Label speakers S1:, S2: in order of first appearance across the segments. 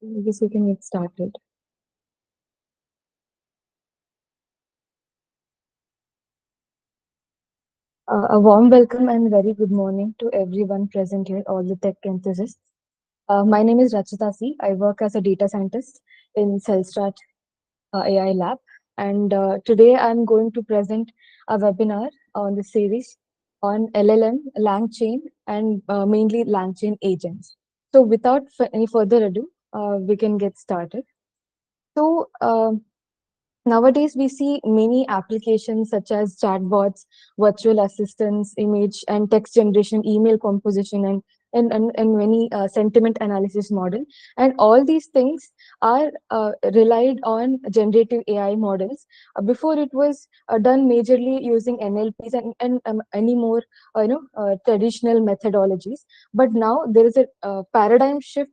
S1: I guess we can get started. A warm welcome and very good morning to everyone present here, all the tech enthusiasts. My name is Rachita C. I work as a data scientist in CellStrat AI lab, and today I'm going to present a webinar on the series on LLM, LangChain, and mainly LangChain agents. So, without any further ado, we can get started. So, nowadays, we see many applications such as chatbots, virtual assistants, image and text generation, email composition, and many sentiment analysis model. And all these things are relied on generative AI models. Before it was done majorly using NLPs and any more traditional methodologies. But now there is a paradigm shift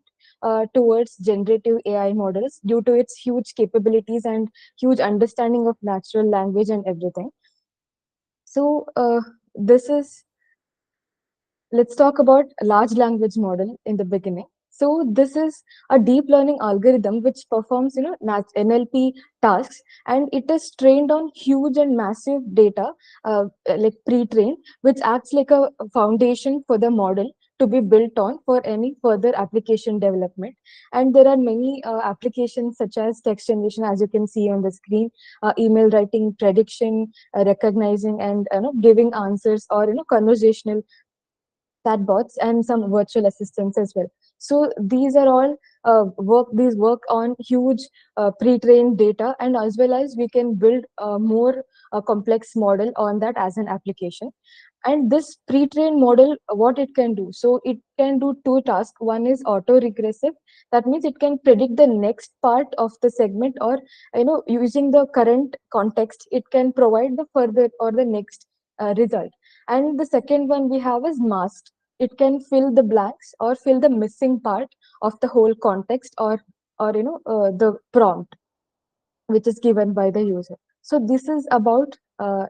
S1: towards generative AI models due to its huge capabilities and huge understanding of natural language and everything. So this is let's talk about large language model in the beginning. So this is a deep learning algorithm which performs NLP tasks, and it is trained on huge and massive data, like pre-trained, which acts like a foundation for the model to be built on for any further application development. And there are many applications such as text generation, as you can see on the screen, email writing, prediction, recognizing, and giving answers, or conversational chatbots, and some virtual assistants as well. So these are all these work on huge pre-trained data, and as well as we can build a more complex model on that as an application. And this pre-trained model, what it can do, so it can do two tasks. One is auto-regressive. That means it can predict the next part of the segment, or using the current context, it can provide the further or the next result. And the second one we have is masked. It can fill the blanks or fill the missing part of the whole context, or the prompt which is given by the user. So this is about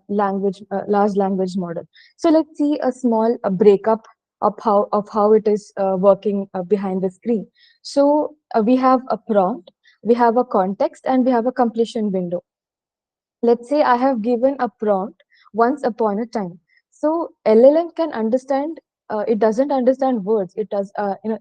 S1: large language model. So let's see a small breakup of how it is working behind the screen. So we have a prompt, we have a context, and we have a completion window. Let's say I have given a prompt once upon a time. So LLM can understand. It doesn't understand words. It does,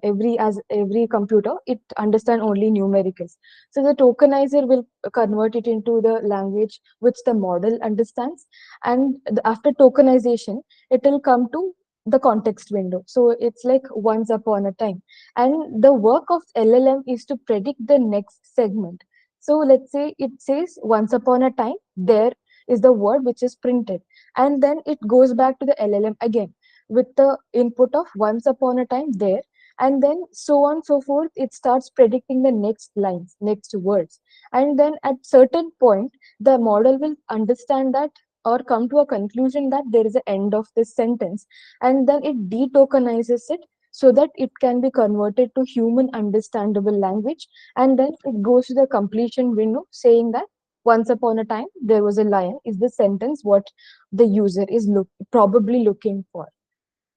S1: every computer, it understand only numericals. So the tokenizer will convert it into the language which the model understands, and after tokenization, it will come to the context window. So it's like once upon a time, and the work of LLM is to predict the next segment. So let's say it says once upon a time, there is the word which is printed. And then it goes back to the LLM again with the input of once upon a time there. And then so on so forth, it starts predicting the next lines, next words. And then at certain point, the model will understand that or come to a conclusion that there is an end of this sentence. And then it detokenizes it so that it can be converted to human understandable language, and then it goes to the completion window saying that once upon a time there was a lion is the sentence what the user is probably looking for.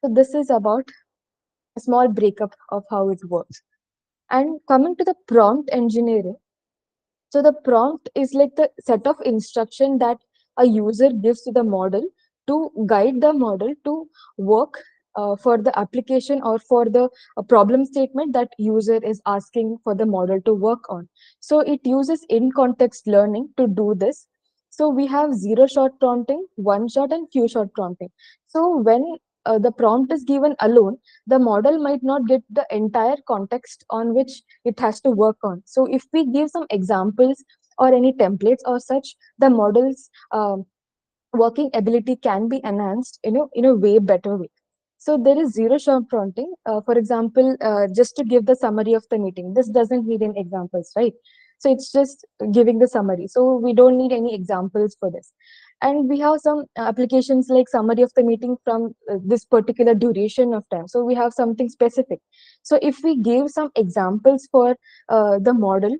S1: So this is about a small breakup of how it works. And coming to the prompt engineering, so the prompt is like the set of instruction that a user gives to the model to guide the model to work for the application or for the problem statement that user is asking for the model to work on. So it uses in context learning to do this. So we have zero shot prompting, one shot, and few shot prompting. So when the prompt is given alone, the model might not get the entire context on which it has to work on. So if we give some examples or any templates or such, the model's working ability can be enhanced in a way better way. So there is zero shot prompting. For example, just to give the summary of the meeting, this doesn't need any examples, right? So it's just giving the summary. So we don't need any examples for this. And we have some applications like summary of the meeting from this particular duration of time. So we have something specific. So if we give some examples for the model,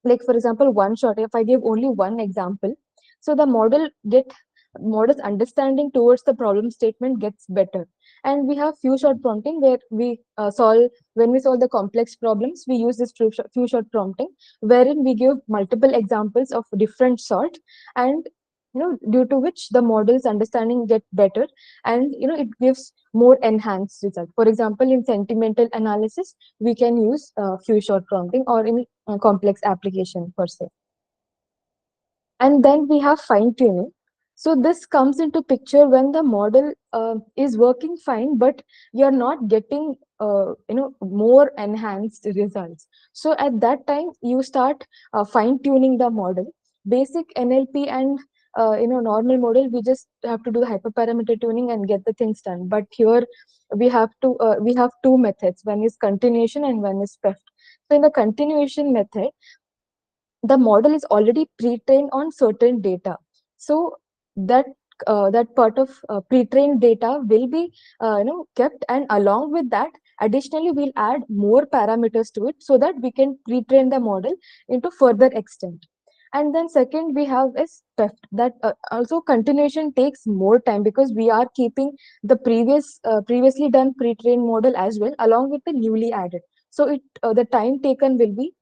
S1: like for example, one shot, if I give only one example, so the model get model's understanding towards the problem statement gets better. And we have few shot prompting, where we solve when we solve the complex problems, we use this few shot prompting, wherein we give multiple examples of different sort, and due to which the model's understanding get better, and it gives more enhanced result. For example, in sentimental analysis, we can use few shot prompting, or in complex application per se. And then we have fine tuning. So this comes into picture when the model is working fine, but you're not getting more enhanced results. So at that time, you start fine tuning the model. Basic NLP and normal model, we just have to do the hyperparameter tuning and get the things done. But here we have two methods. One is continuation and one is theft. So in the continuation method, the model is already pre-trained on certain data. So that that part of pre-trained data will be kept, and along with that, additionally we'll add more parameters to it so that we can pre-train the model into further extent. And then second we have is theft. That also continuation takes more time, because we are keeping the previously done pre-trained model as well along with the newly added. So it the time taken will be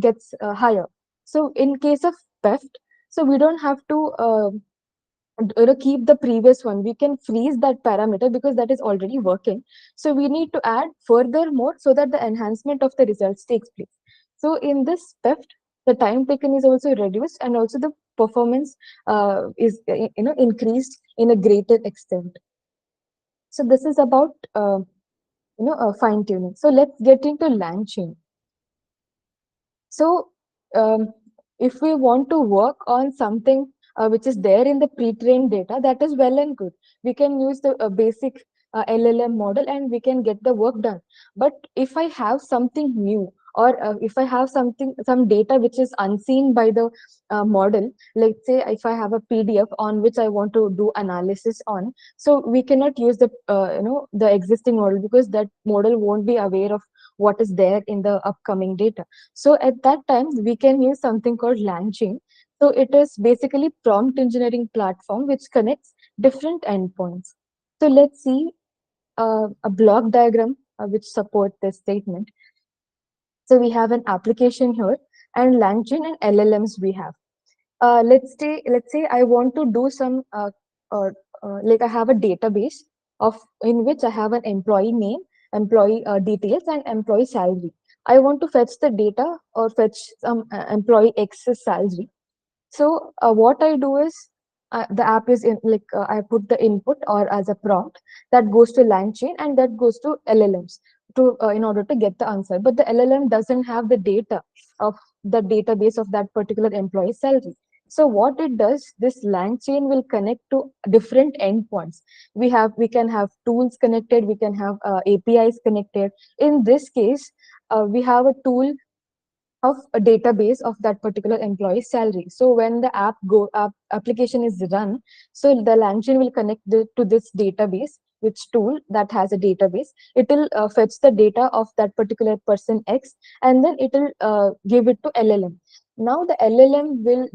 S1: gets higher. So in case of theft, so we don't have to keep the previous one. We can freeze that parameter because that is already working. So we need to add further more so that the enhancement of the results takes place. So in this theft, the time taken is also reduced, and also the performance is increased in a greater extent. So this is about fine tuning. So let's get into LangChain. So if we want to work on something which is there in the pre-trained data, that is well and good. We can use the basic LLM model and we can get the work done. But if I have something new, or if I have some data which is unseen by the model, let's say if I have a PDF on which I want to do analysis on, so we cannot use the the existing model, because that model won't be aware of what is there in the upcoming data. So at that time, we can use something called LangChain. So it is basically prompt engineering platform which connects different endpoints. So let's see a block diagram which support this statement. So we have an application here, and LangChain and LLMs we have. Let's say I want to do some like I have a database of in which I have an employee name, employee details, and employee salary. I want to fetch the data, or fetch some employee X's salary. So what I do is, the app is in, like I put the input or as a prompt that goes to LangChain, and that goes to LLMs to in order to get the answer. But the LLM doesn't have the data of the database of that particular employee salary. So what it does, this LangChain will connect to different endpoints. We can have tools connected, we can have APIs connected. In this case, we have a tool of a database of that particular employee's salary. So when the application is run, so the LangChain will connect to this database, which tool that has a database. It will fetch the data of that particular person X, and then it will give it to LLM. Now the LLM will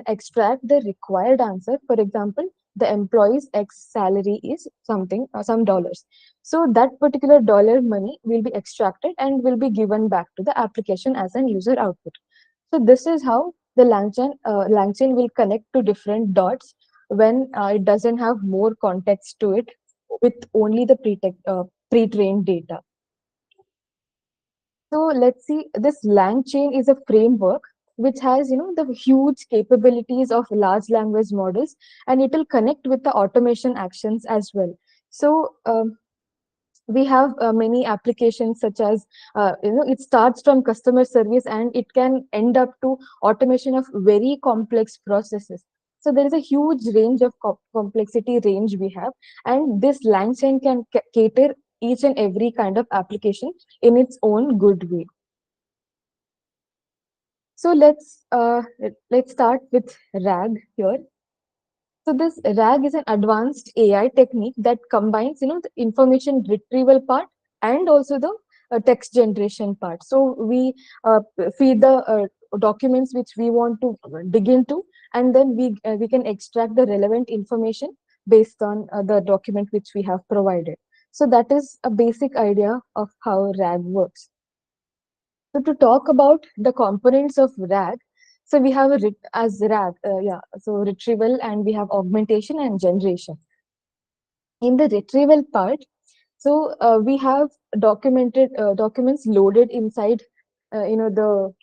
S1: extract the required answer. For example, the employee's X salary is something, some dollars. So that particular dollar money will be extracted and will be given back to the application as an user output. So this is how the LangChain will connect to different dots when it doesn't have more context to it with only the pre-trained data. So let's see, this LangChain is a framework which has the huge capabilities of large language models, and it will connect with the automation actions as well. So we have many applications, such as it starts from customer service and it can end up to automation of very complex processes. So there is a huge range of complexity range we have, and this LangChain can cater each and every kind of application in its own good way. So let's start with RAG here. So this RAG is an advanced AI technique that combines, the information retrieval part and also the text generation part. So we feed the documents which we want to dig into, and then we can extract the relevant information based on the document which we have provided. So that is a basic idea of how RAG works. So to talk about the components of RAG, so we have as RAG, so retrieval, and we have augmentation and generation. In the retrieval part, so we have documented documents loaded inside, the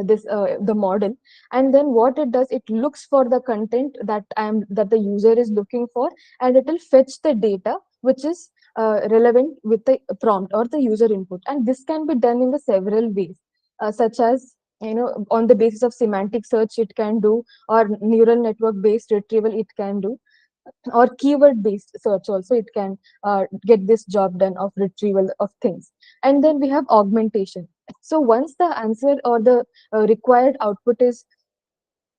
S1: this the model, and then what it does, it looks for the content that the user is looking for, and it will fetch the data which is relevant with the prompt or the user input. And this can be done in the several ways, such as, on the basis of semantic search it can do, or neural network based retrieval it can do, or keyword based search also it can get this job done of retrieval of things. And then we have augmentation. So once the answer or the required output is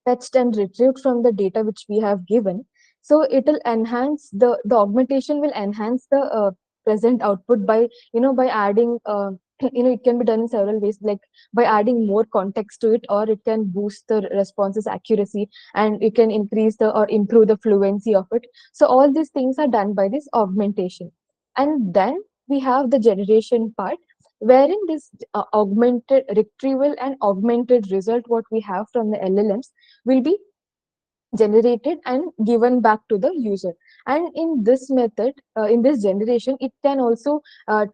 S1: fetched and retrieved from the data which we have given, so it will enhance the augmentation will enhance the present output by, by adding it can be done in several ways, like by adding more context to it, or it can boost the responses accuracy, and it can increase the or improve the fluency of it. So all these things are done by this augmentation. And then we have the generation part, wherein this augmented retrieval and augmented result what we have from the LLMs will be generated and given back to the user. And in this method, in this generation, it can also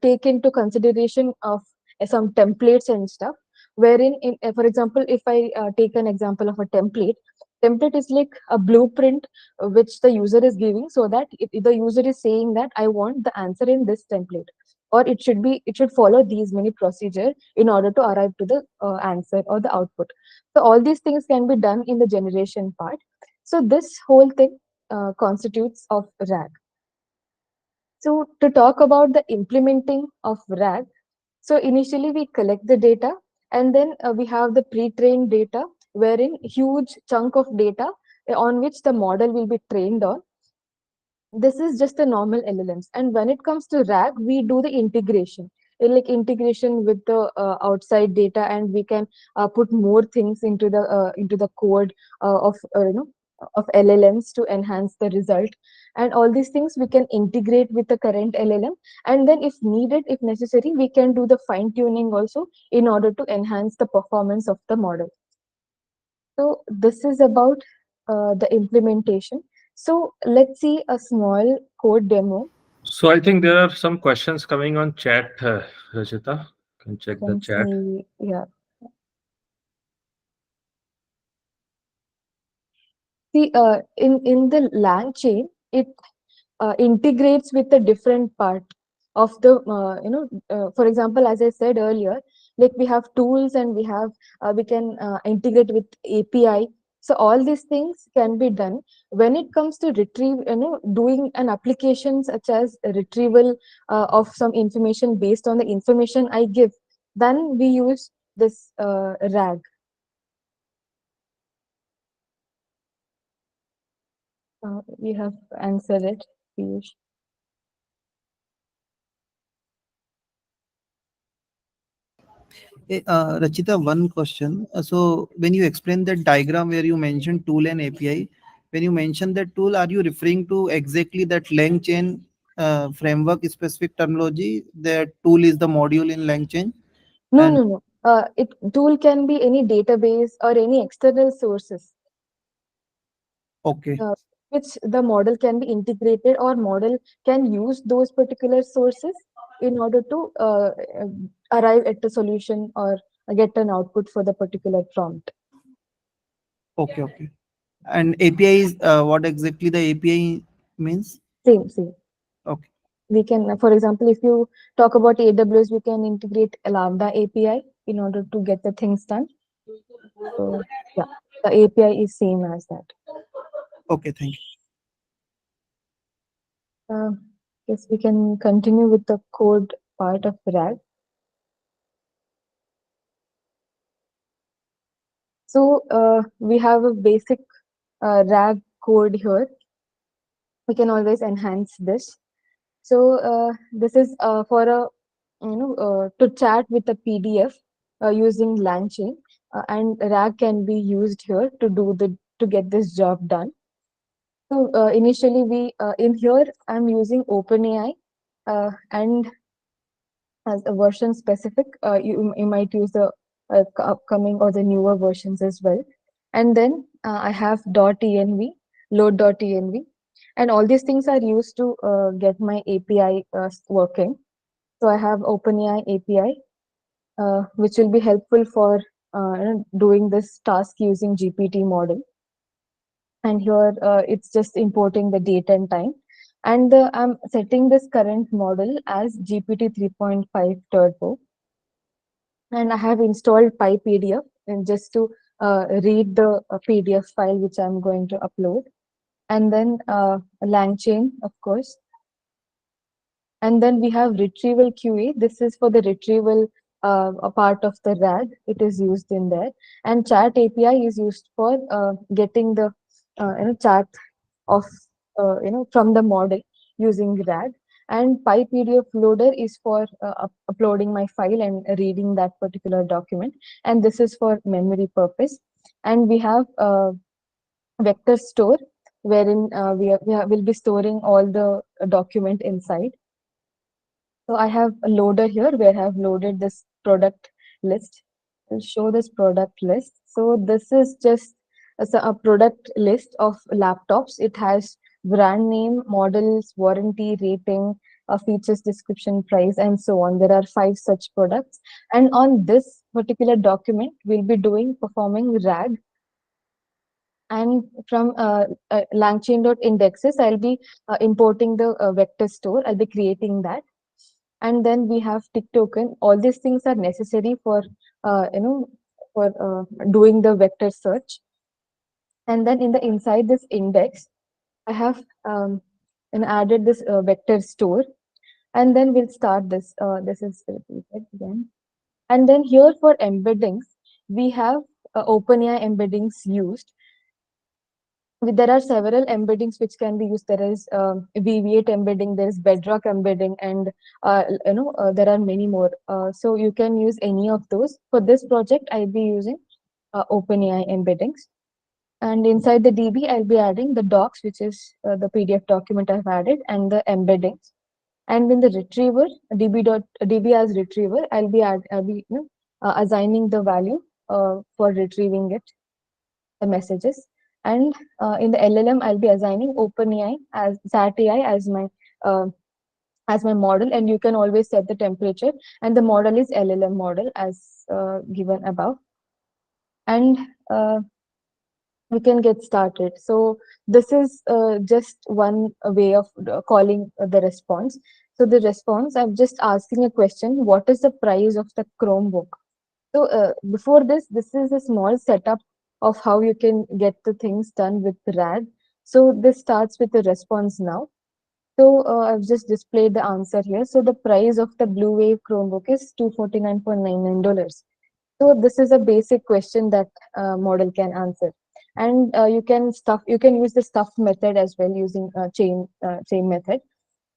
S1: take into consideration of some templates and stuff, wherein for example, if I take an example of a template is like a blueprint which the user is giving, so that the user is saying that I want the answer in this template, or it should follow these many procedure in order to arrive to the answer or the output. So all these things can be done in the generation part. So this whole thing constitutes of RAG. So to talk about the implementing of RAG, so initially we collect the data, and then we have the pre-trained data, wherein huge chunk of data on which the model will be trained on. This is just the normal LLMs. And when it comes to RAG, we do the integration, like integration with the outside data, and we can put more things into the code of LLMs to enhance the result. And all these things we can integrate with the current LLM, and then if needed, if necessary, we can do the fine tuning also in order to enhance the performance of the model. So this is about the implementation. So let's see a small code demo.
S2: So I think there are some questions coming on chat, Rachita. Can check the
S1: Can
S2: chat.
S1: see, yeah. See, in the LangChain, it integrates with the different part of the for example, as I said earlier, like we have tools, and we can integrate with API. So all these things can be done when it comes to doing an application such as a retrieval of some information based on the information I give. Then we use this RAG. We have answered it, Piyush.
S3: Rachita, one question. So when you explain that diagram where you mentioned tool and API, when you mention that tool, are you referring to exactly that LangChain framework specific terminology? That tool is the module in LangChain,
S1: No,
S3: and
S1: no, no. It tool can be any database or any external sources,
S3: okay,
S1: uh, which the model can be integrated, or model can use those particular sources in order to arrive at a solution or get an output for the particular prompt.
S3: okay, okay. And API is what exactly the API means?
S1: Same, same.
S3: Okay,
S1: We can, for example, if you talk about AWS, we can integrate a Lambda API in order to get the things done. So, yeah, the API is same as that.
S3: okay, thank you.
S1: Uh, yes, we can continue with the code part of RAG. So we have a basic RAG code here. We can always enhance this. So this is for a to chat with a PDF using LangChain. and RAG can be used here to get this job done. So initially we in here I'm using OpenAI, and as a version specific, you might use the upcoming or the newer versions as well. And then I have .env, load.env, and all these things are used to get my API working. So I have OpenAI API, which will be helpful for doing this task using GPT model. And here it's just importing the date and time. And I'm setting this current model as GPT 3.5 Turbo. And I have installed PyPDF and just to read the PDF file which I'm going to upload. And then LangChain, of course. And then we have retrieval QA. This is for the retrieval a part of the RAG. It is used in there. And chat API is used for getting the chat of from the model using RAG. And PyPDF loader is for uploading my file and reading that particular document. And this is for memory purpose. And we have vector store, wherein we'll be storing all the document inside. So I have a loader here where I have loaded this product list. I'll show this product list. So this is just a product list of laptops. It has brand name, models, warranty, rating, features, description, price, and so on. There are 5 such products. And on this particular document, we'll be performing RAG. And from LangChain.indexes, I'll be importing the vector store. I'll be creating that. And then we have tick token. All these things are necessary for doing the vector search. And then in the inside this index, I have added this vector store. And then we'll start this. This is repeated again. And then here for embeddings, we have OpenAI embeddings used. There are several embeddings which can be used. There is VV8 embedding, there is Bedrock embedding, and there are many more. So you can use any of those. For this project, I'll be using OpenAI embeddings. And inside the DB, I'll be adding the docs, which is the PDF document I've added, and the embeddings. And in the retriever, DB as retriever, I'll be assigning the value for retrieving it, the messages. And in the LLM, I'll be assigning OpenAI as SAT-AI as my model, and you can always set the temperature. And the model is LLM model as given above. And we can get started. So this is just one way of calling the response. So the response, I'm just asking a question: what is the price of the Chromebook? So before this is a small setup of how you can get the things done with RAG. So this starts with the response now. So I've just displayed the answer here. So the price of the Blue Wave Chromebook is $249.99. So this is a basic question that model can answer. And you can use the stuff method as well using chain method.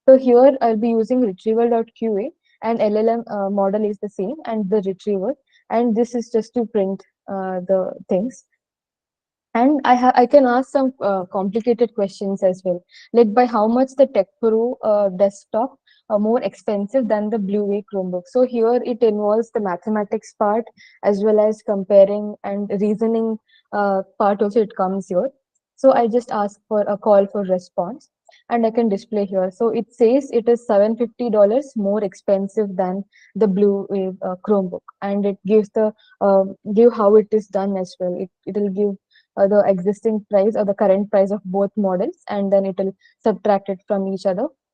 S1: So here I'll be using retrieval.qa, and LLM model is the same, and the retriever. And this is just to print the things. And I can ask some complicated questions as well, like by how much the Tech Pro desktop are more expensive than the Blue Wave Chromebook. So here it involves the mathematics part as well as comparing and reasoning part also it comes here. So I just ask for a call for response, and I can display here. So it says it is $750 more expensive than the Blue Wave Chromebook, and it gives the give how it is done as well. It will give the existing price or the current price of both models, and then it will subtract it from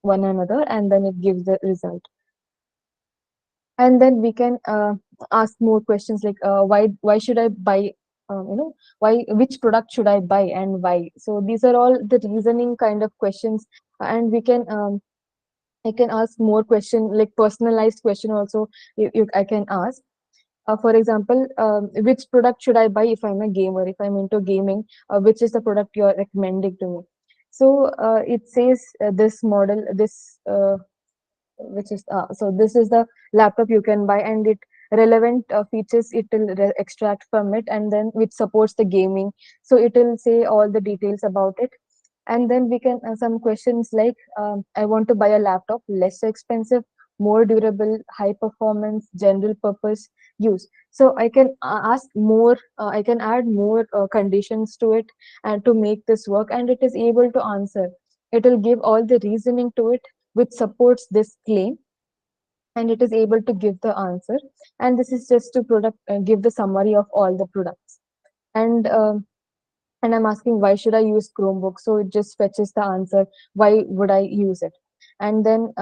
S1: one another, and then it gives the result. And then we can ask more questions like why should I buy, which product should I buy and why? So these are all the reasoning kind of questions, and we can I can ask more question, like personalized question also I can ask. For example, which product should I buy if I'm a gamer, if I'm into gaming, which is the product you're recommending to me? So it says this model, this which is so this is the laptop you can buy, and it relevant features it will extract from it, and then which supports the gaming, so it will say all the details about it. And then we can some questions like, I want to buy a laptop less expensive, more durable, high performance, general purpose use. So I can ask more, I can add more conditions to it and to make this work, and it is able to answer. It will give all the reasoning to it which supports this claim, and it is able to give the answer. And this is just to give the summary of all the products. And I'm asking why should I use Chromebook, so it just fetches the answer why would I use it. And then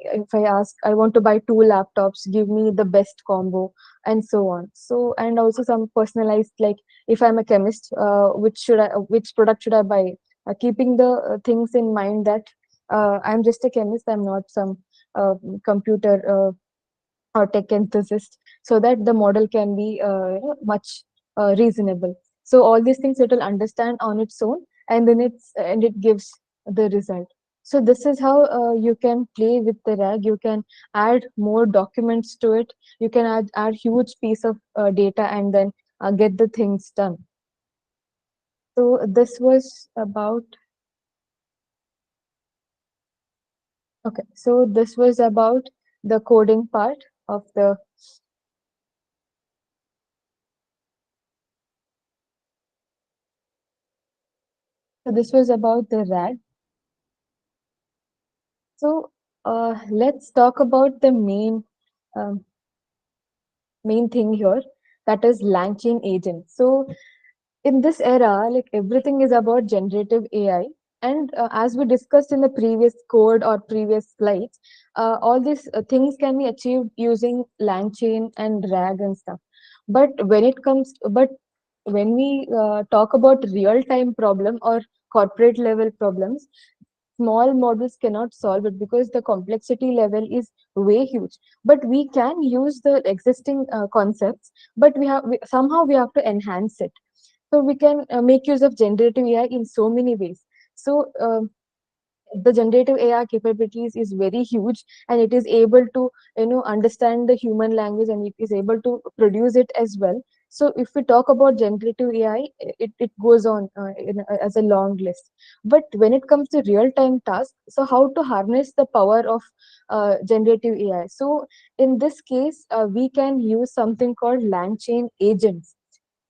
S1: if I ask I want to buy two laptops, give me the best combo, and so on. So, and also some personalized, like if I'm a chemist, which product should I buy, keeping the things in mind that I'm just a chemist, I'm not some computer or tech enthusiast, so that the model can be much reasonable. So all these things it will understand on its own, and then it gives the result. So this is how you can play with the RAG. You can add more documents to it. You can add huge piece of data, and then get the things done. So this was about, okay, so this was about the coding part of the, so this was about the RAG. So let's talk about the um, main thing here, that is LangChain agents. So in this era, like everything is about generative AI. And as we discussed in the previous code or previous slides, all these things can be achieved using LangChain and RAG and stuff. But when we talk about real-time problem or corporate level problems, small models cannot solve it because the complexity level is way huge. But we can use the existing concepts, but somehow we have to enhance it. So we can make use of generative AI in so many ways. So the generative AI capabilities is very huge, and it is able to understand the human language, and it is able to produce it as well. So if we talk about generative AI, it goes on as a long list. But when it comes to real time tasks, so how to harness the power of generative AI? So in this case, we can use something called LangChain agents.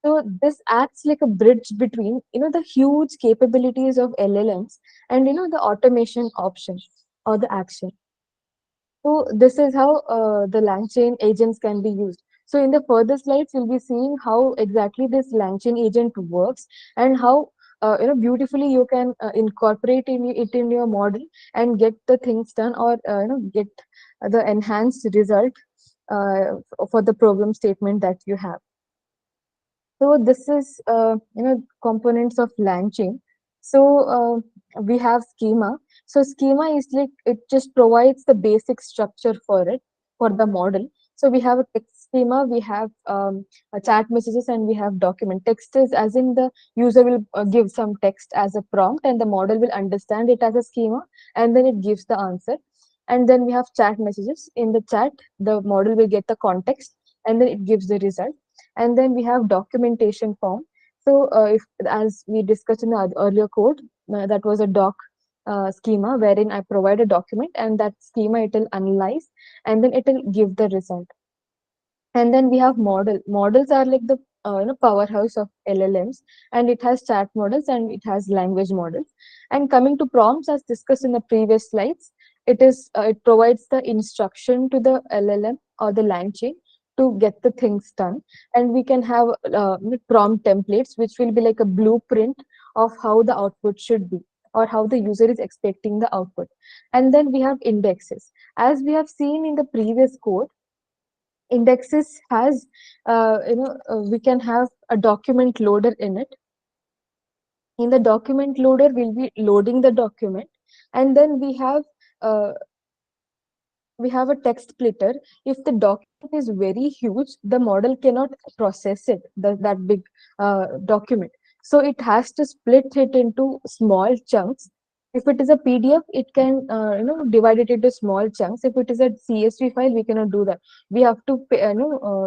S1: So this acts like a bridge between, the huge capabilities of LLMs and, the automation option or the action. So this is how the LangChain agents can be used. So in the further slides, we'll be seeing how exactly this LangChain agent works, and how beautifully you can incorporate it in your model and get the things done, or get the enhanced result for the problem statement that you have. So this is components of LangChain. So we have schema. So schema is like, it just provides the basic structure for it, for the model. So we have a text schema, we have a chat messages, and we have document. Text is as in the user will give some text as a prompt, and the model will understand it as a schema, and then it gives the answer. And then we have chat messages. In the chat, the model will get the context, and then it gives the result. And then we have documentation form. So if, as we discussed in the earlier code, that was a doc schema wherein I provide a document, and that schema it will analyze, and then it will give the result. And then we have models are like the powerhouse of LLMs, and it has chat models and it has language models. And coming to prompts, as discussed in the previous slides, it provides the instruction to the LLM or the LangChain to get the things done. And we can have prompt templates, which will be like a blueprint of how the output should be, or how the user is expecting the output. And then we have indexes. As we have seen in the previous code, indexes has we can have a document loader in it. In the document loader, we'll be loading the document, and then uh, we have a text splitter. If the document is very huge, the model cannot process it, that big document. So it has to split it into small chunks, If it is a PDF, it can divide it into small chunks. If it is a CSV file, we cannot do that. We have to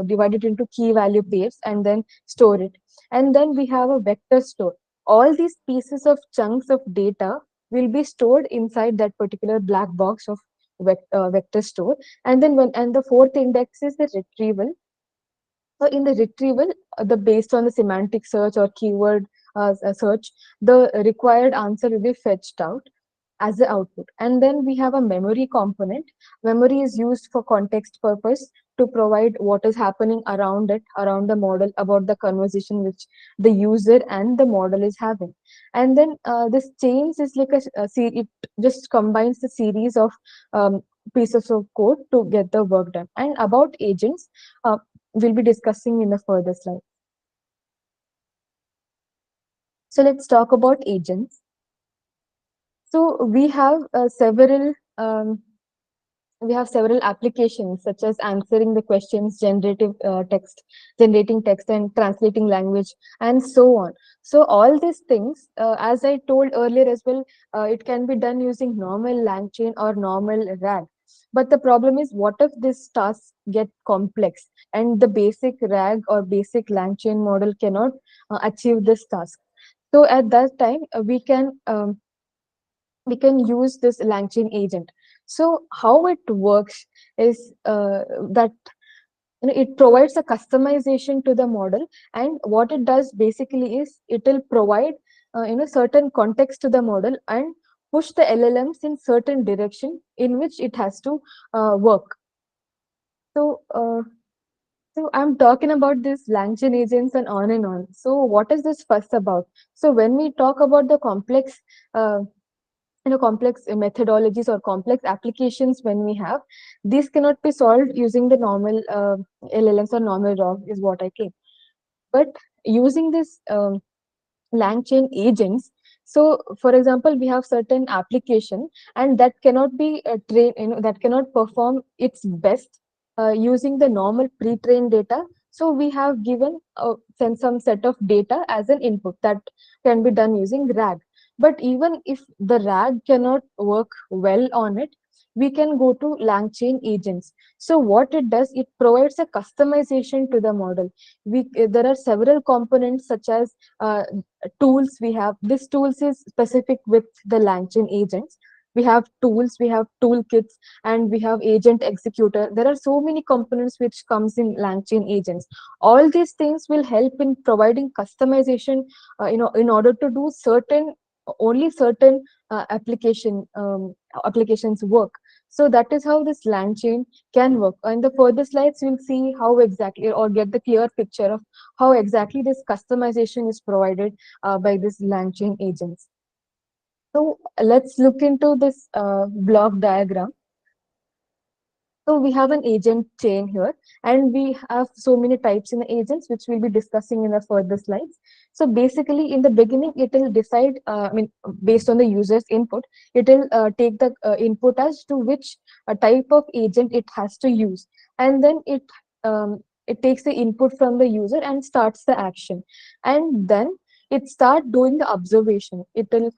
S1: divide it into key value pairs and then store it. And then we have a vector store. All these pieces of chunks of data will be stored inside that particular black box of vector store. And then the fourth index is the retrieval. So in the retrieval, the based on the semantic search or keyword search, the required answer will be fetched out as the output. And then we have a memory component. Memory is used for context purpose to provide what is happening around it, around the model, about the conversation which the user and the model is having. And then this chains is like it just combines the series of pieces of code to get the work done. And about agents, we'll be discussing in the further slide. So let's talk about agents. So we have several applications such as answering the questions, generating text and translating language, and so on. So all these things, as I told earlier as well, it can be done using normal LangChain or normal RAG. But the problem is, what if these tasks get complex and the basic RAG or basic LangChain model cannot achieve this task? So at that time, we can use this LangChain agent. So how it works is that it provides a customization to the model, and what it does basically is it will provide certain context to the model and push the LLMs in certain direction in which it has to work. So so I'm talking about this LangChain agents and on and on. So what is this fuss about? So when we talk about the complex complex methodologies or complex applications, when we have, these cannot be solved using the normal LLMs or normal ROG is what I think. But using this LangChain agents, so for example, we have certain application and that cannot be trained, that cannot perform its best using the normal pre-trained data. So we have given some set of data as an input that can be done using RAG. But even if the RAG cannot work well on it, we can go to LangChain agents. So what it does, it provides a customization to the model. There are several components such as tools. We have this tools is specific with the LangChain agents. We have tools, we have toolkits, and we have agent executor. There are so many components which comes in LangChain agents. All these things will help in providing customization in order to do only certain applications work. So that is how this LangChain can work. In the further slides, we'll see how exactly, or get the clear picture of how exactly this customization is provided by this LangChain agents. So let's look into this block diagram. So we have an agent chain here, and we have so many types in the agents, which we'll be discussing in the further slides. So basically, in the beginning, it will decide, based on the user's input, it will take the input as to which type of agent it has to use. And then it takes the input from the user and starts the action. And then it start doing the observation. It will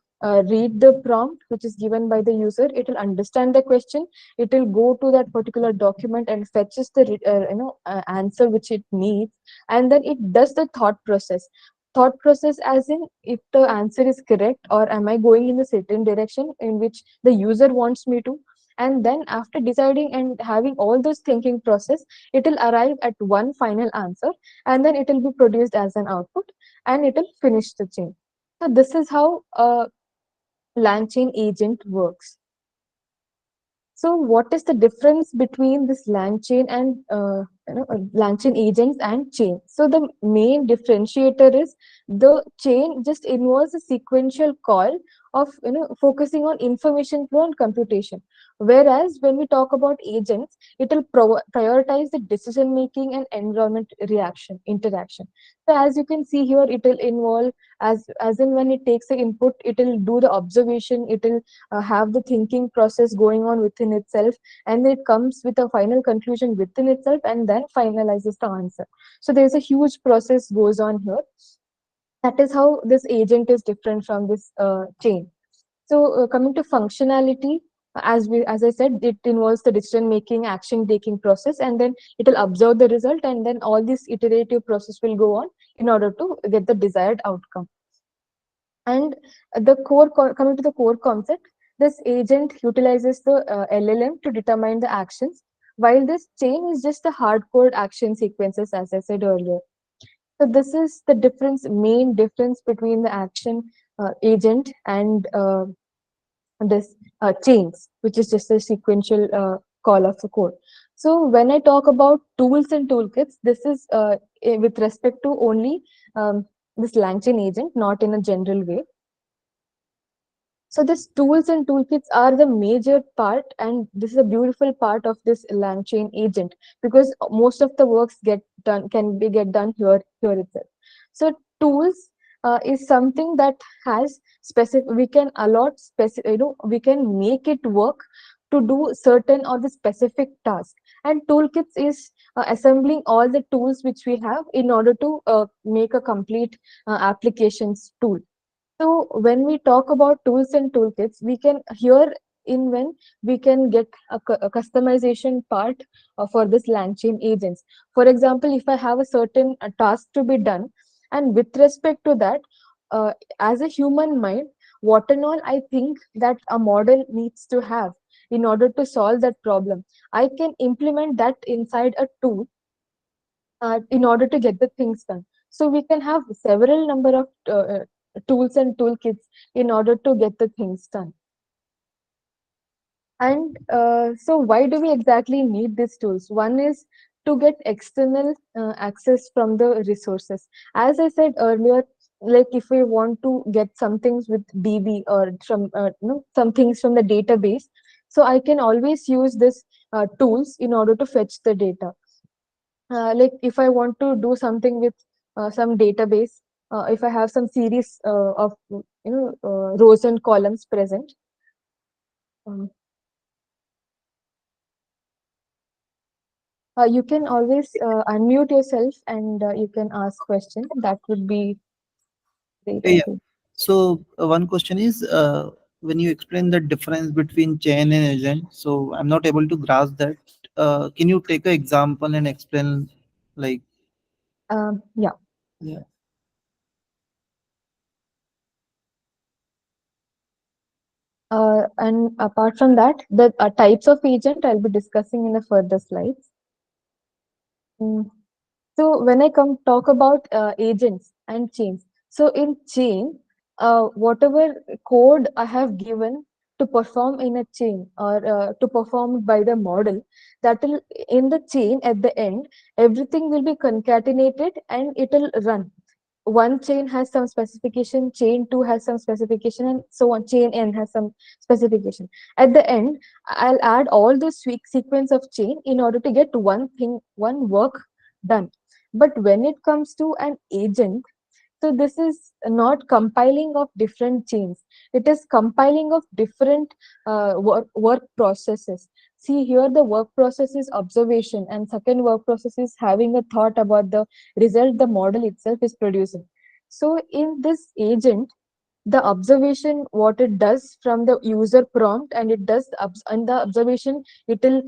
S1: read the prompt which is given by the user. It will understand the question. It will go to that particular document and fetches the answer which it needs, and then it does the thought process as in, if the answer is correct, or am I going in the certain direction in which the user wants me to. And then after deciding and having all those thinking process, it will arrive at one final answer, and then it will be produced as an output, and it will finish the chain. So this is how LangChain agent works. So what is the difference between this LangChain and LangChain agents and chain? So the main differentiator is the chain just involves a sequential call of focusing on information flow and computation. Whereas when we talk about agents, it will prioritize the decision making and environment interaction. So as you can see here, it will involve, as in when it takes the input, it will do the observation, it will have the thinking process going on within itself, and it comes with a final conclusion within itself, and then finalizes the answer. So there's a huge process goes on here. That is how this agent is different from this chain. So coming to functionality, as I said, it involves the decision making, action taking process, and then it will observe the result, and then all this iterative process will go on in order to get the desired outcome. And coming to the core concept, this agent utilizes the LLM to determine the actions, while this chain is just the hard-code action sequences, as I said earlier. So this is the main difference between the action agent and this chains, which is just a sequential call of the code. So when I talk about tools and toolkits, this is with respect to only this LangChain agent, not in a general way. So these tools and toolkits are the major part, and this is a beautiful part of this LangChain agent, because most of the works get done here itself. So tools is something that has specific. We can allot specific. We can make it work to do certain or the specific task. And toolkits is assembling all the tools which we have in order to make a complete applications tool. So when we talk about tools and toolkits, we can here in when we can get a customization part for this LangChain agents. For example, if I have a certain task to be done, and with respect to that, as a human mind, what and all I think that a model needs to have in order to solve that problem, I can implement that inside a tool in order to get the things done. So we can have several number of tools and toolkits in order to get the things done. And so why do we exactly need these tools? One is to get external access from the resources. As I said earlier, like if we want to get some things with DB or from some things from the database, so I can always use this tools in order to fetch the data. Like if I want to do something with some database, if I have some series of rows and columns present, um, you can always unmute yourself and you can ask questions. That would be great, I
S3: Yeah.
S1: think.
S3: So one question is, when you explain the difference between chain and agent, so I'm not able to grasp that. Can you take an example and explain, like,
S1: Yeah.
S3: yeah.
S1: And apart from that, the types of agent I'll be discussing in the further slides. Mm. So when I come talk about agents and chains, so in chain, whatever code I have given to perform in a chain or to perform by the model, that will in the chain at the end, everything will be concatenated and it will run. One chain has some specification, chain 2 has some specification, and so on. Chain n has some specification. At the end, I'll add all those sequence of chain in order to get one thing, one work done. But when it comes to an agent, so this is not compiling of different chains. It is compiling of different work processes. See here, the work process is observation, and second work process is having a thought about the result the model itself is producing. So in this agent, the observation what it does from the user prompt, and it does and the observation, it will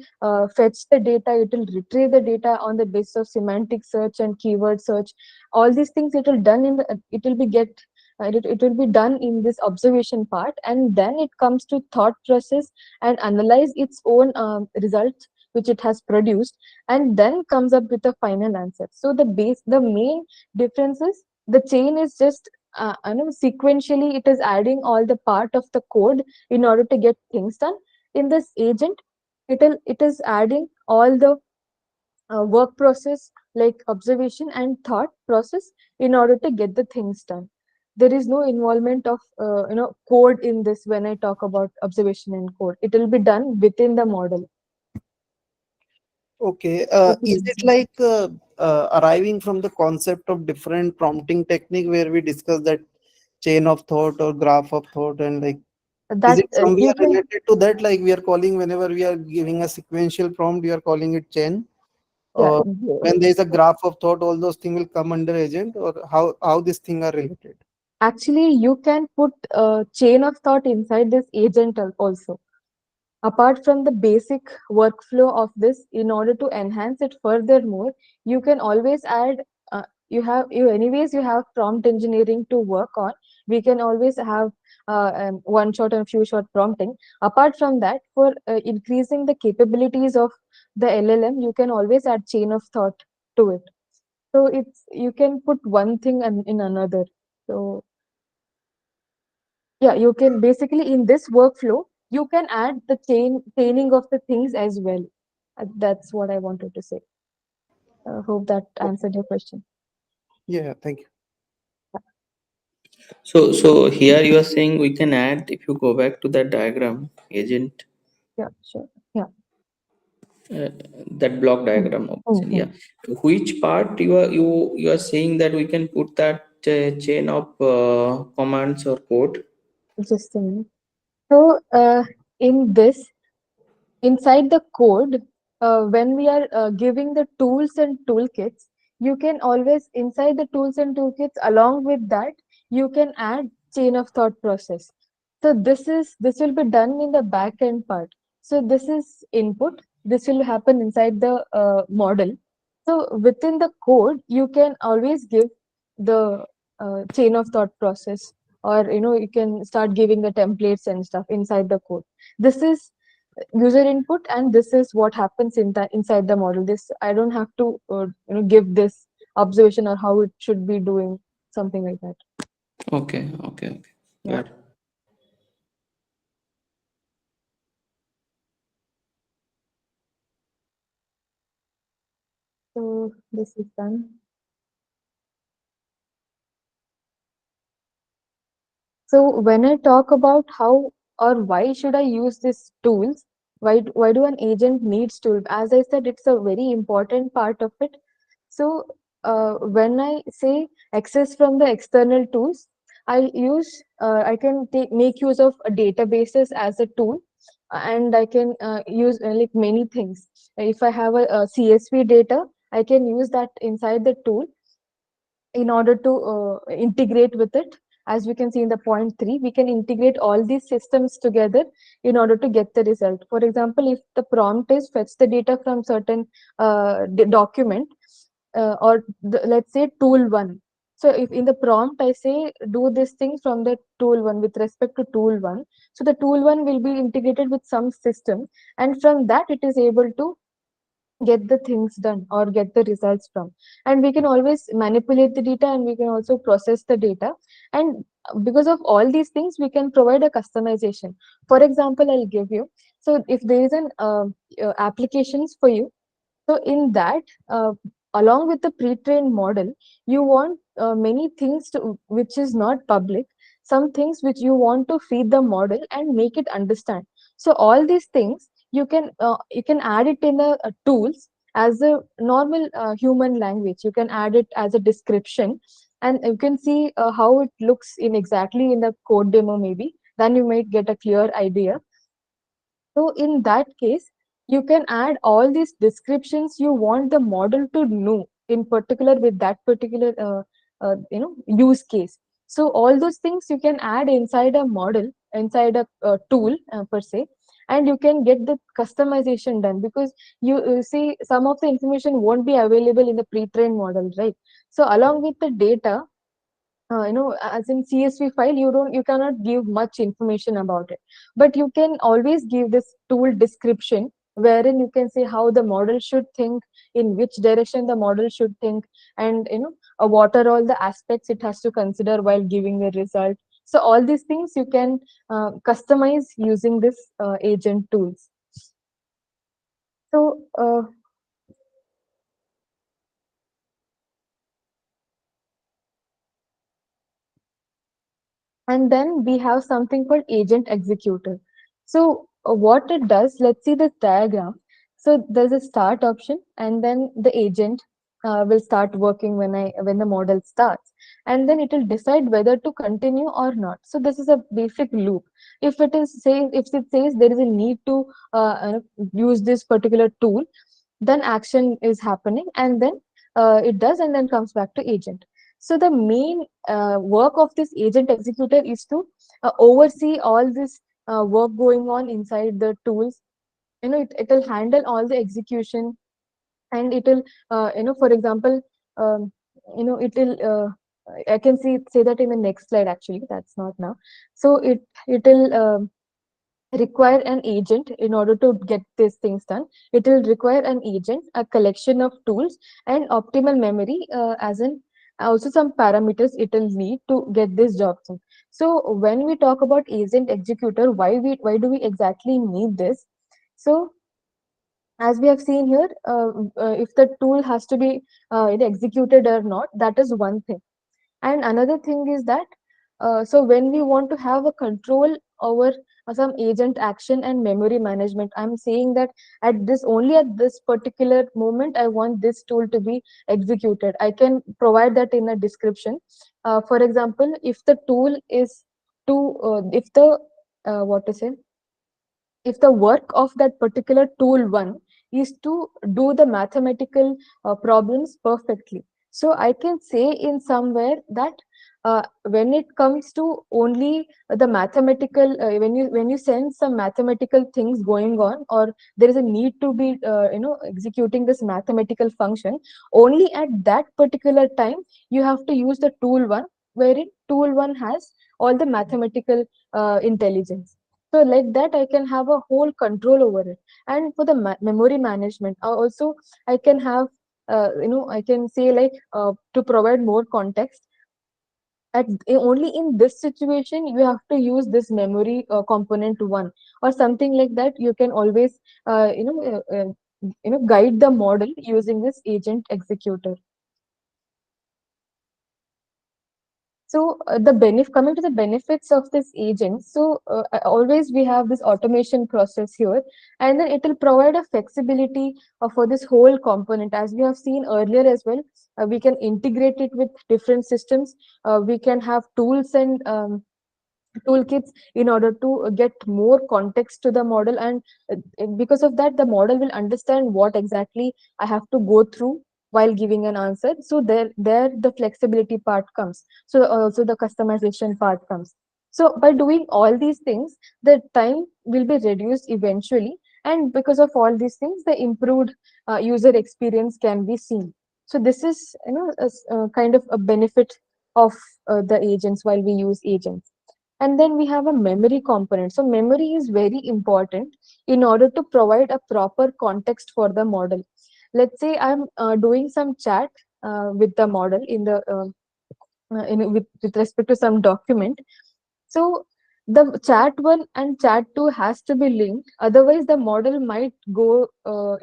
S1: fetch the data, it will retrieve the data on the basis of semantic search and keyword search. All these things it will done in the it will be get it will be done in this observation part, and then it comes to thought process and analyze its own results which it has produced, and then comes up with a final answer. So the main difference is the chain is just sequentially it is adding all the part of the code in order to get things done. In this agent, it is adding all the work process like observation and thought process in order to get the things done. There is no involvement of code in this. When I talk about observation and code, it will be done within the model.
S3: Okay.
S1: Hope it
S3: Is it
S1: answers.
S3: like arriving from the concept of different prompting technique where we discuss that chain of thought or graph of thought, and like, is
S1: That
S3: it somewhere
S1: you can,
S3: related to that? Like we are calling whenever we are giving a sequential prompt, we are calling it chain.
S1: yeah,
S3: Or when there is a graph of thought, all those things will come under agent, or how these things are related?
S1: Actually, you can put a chain of thought inside this agent also. Apart from the basic workflow of this, in order to enhance it furthermore, you can always add, you have prompt engineering to work on. We can always have one shot and few shot prompting. Apart from that, for increasing the capabilities of the LLM, you can always add chain of thought to it. So you can put one thing in another. So yeah, you can basically in this workflow, you can add the chaining of the things as well. That's what I wanted to say. Hope that answered your question.
S3: Yeah, thank you.
S4: So here you are saying we can add, if you go back to that diagram, agent,
S1: Yeah, sure. Yeah.
S4: uh, that block
S1: Mm,
S4: diagram of
S1: mm,
S4: yeah.
S1: mm.
S4: Which part you are saying that we can put that chain of commands or code?
S1: Just a minute. So in this, inside the code, when we are giving the tools and toolkits, you can always inside the tools and toolkits, along with that, you can add chain of thought process. So this will be done in the back end part. So this is input. This will happen inside the model. So within the code, you can always give the chain of thought process, or you can start giving the templates and stuff inside the code. This is user input, and this is what happens inside the model. This I don't have to give this observation or how it should be doing, something like that.
S4: Okay.
S1: Yeah.
S4: Got it.
S1: So this is done. So when I talk about how or why should I use these tools, why do an agent needs tool? As I said, it's a very important part of it. So when I say access from the external tools, I can make use of databases as a tool, and I can use like many things. If I have a CSV data, I can use that inside the tool in order to integrate with it. As we can see in the point 3, we can integrate all these systems together in order to get the result. For example, if the prompt is fetch the data from certain document, or let's say tool 1. So if in the prompt I say do this thing from the tool 1 with respect to tool 1, so the tool 1 will be integrated with some system, and from that it is able to get the things done or get the results from. And we can always manipulate the data, and we can also process the data. And because of all these things, we can provide a customization. For example, I'll give you, so if there is an applications for you, so in that, along with the pre-trained model, you want many things which is not public, some things which you want to feed the model and make it understand. So all these things you can add it in the tools as a normal human language. You can add it as a description, and you can see how it looks in exactly in the code demo maybe. Then you might get a clear idea. So in that case, you can add all these descriptions you want the model to know in particular with that particular use case. So all those things you can add inside a model, inside a tool per se, and you can get the customization done, because you see some of the information won't be available in the pre-trained model, right? So along with the data, as in CSV file, you cannot give much information about it, but you can always give this tool description, wherein you can say how the model should think, in which direction the model should think, and what are all the aspects it has to consider while giving a result. So all these things you can customize using this agent tools. So and then we have something called agent executor. So what it does, let's see this diagram. So there's a start option, and then the agent will start working when the model starts, and then it will decide whether to continue or not. So this is a basic loop. If it says there is a need to use this particular tool, then action is happening, and then it does, and then comes back to agent. So the main work of this agent executor is to oversee all this work going on inside the tools. It will handle all the execution, and it will for example, um, it will I can say that in the next slide. Actually, that's not now. So it will require an agent in order to get these things done. It will require an agent, a collection of tools, and optimal memory, as in also some parameters it will need to get this job done. So when we talk about agent executor, why do we exactly need this? So as we have seen here, if the tool has to be executed or not, that is one thing. And another thing is that, so when we want to have a control over some agent action and memory management, I'm saying that only at this particular moment, I want this tool to be executed. I can provide that in a description. For example, if the tool is if the, what to say, if the work of that particular tool one is to do the mathematical problems perfectly. So I can say in somewhere that when it comes to only the mathematical, when you sense some mathematical things going on, or there is a need to be executing this mathematical function, only at that particular time you have to use the tool one, wherein tool one has all the mathematical intelligence. So like that, I can have a whole control over it. And for the memory management, also I can have, I can say, like, to provide more context, only in this situation you have to use this memory component one, or something like that. You can always guide the model using this agent executor. So coming to the benefits of this agent, so always we have this automation process here, and then it will provide a flexibility for this whole component. As we have seen earlier as well, we can integrate it with different systems. We can have tools and toolkits in order to get more context to the model, and because of that, the model will understand what exactly I have to go through while giving an answer. So there the flexibility part comes. So also the customization part comes. So by doing all these things, the time will be reduced eventually, and because of all these things, the improved user experience can be seen. So this is a kind of a benefit of the agents while we use agents. And then we have a memory component. So memory is very important in order to provide a proper context for the model. Let's say I'm doing some chat with the model with respect to some document. So the chat one and chat two has to be linked. Otherwise, the model might go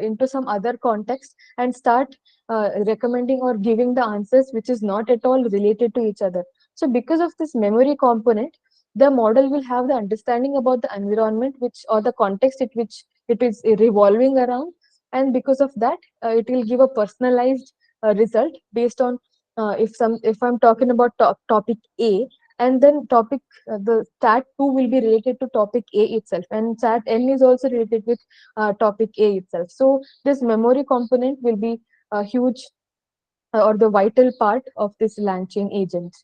S1: into some other context and start recommending or giving the answers which is not at all related to each other. So because of this memory component, the model will have the understanding about the environment which, or the context at which it is revolving around. And because of that, it will give a personalized result based on, if I'm talking about topic A, and then the chat 2 will be related to topic A itself, and chat N is also related with topic A itself. So this memory component will be a huge or the vital part of this LangChain agent.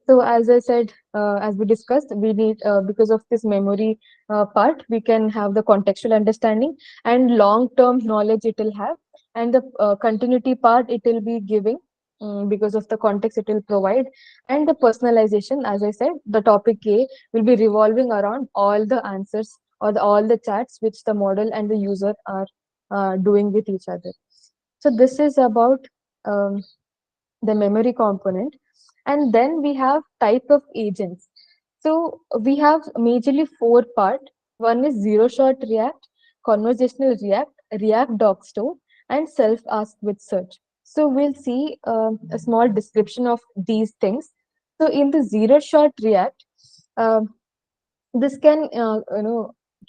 S1: So as I said, as we discussed, we need, because of this memory part, we can have the contextual understanding and long-term knowledge it will have, and the continuity part it will be giving, because of the context it will provide, and the personalization. As I said, the topic A will be revolving around all the answers or all the chats which the model and the user are doing with each other. So this is about the memory component. And then we have type of agents. So we have majorly four part. One is zero shot react, conversational react, react doc store, and self ask with search. So we'll see a small description of these things. So in the zero shot react, this can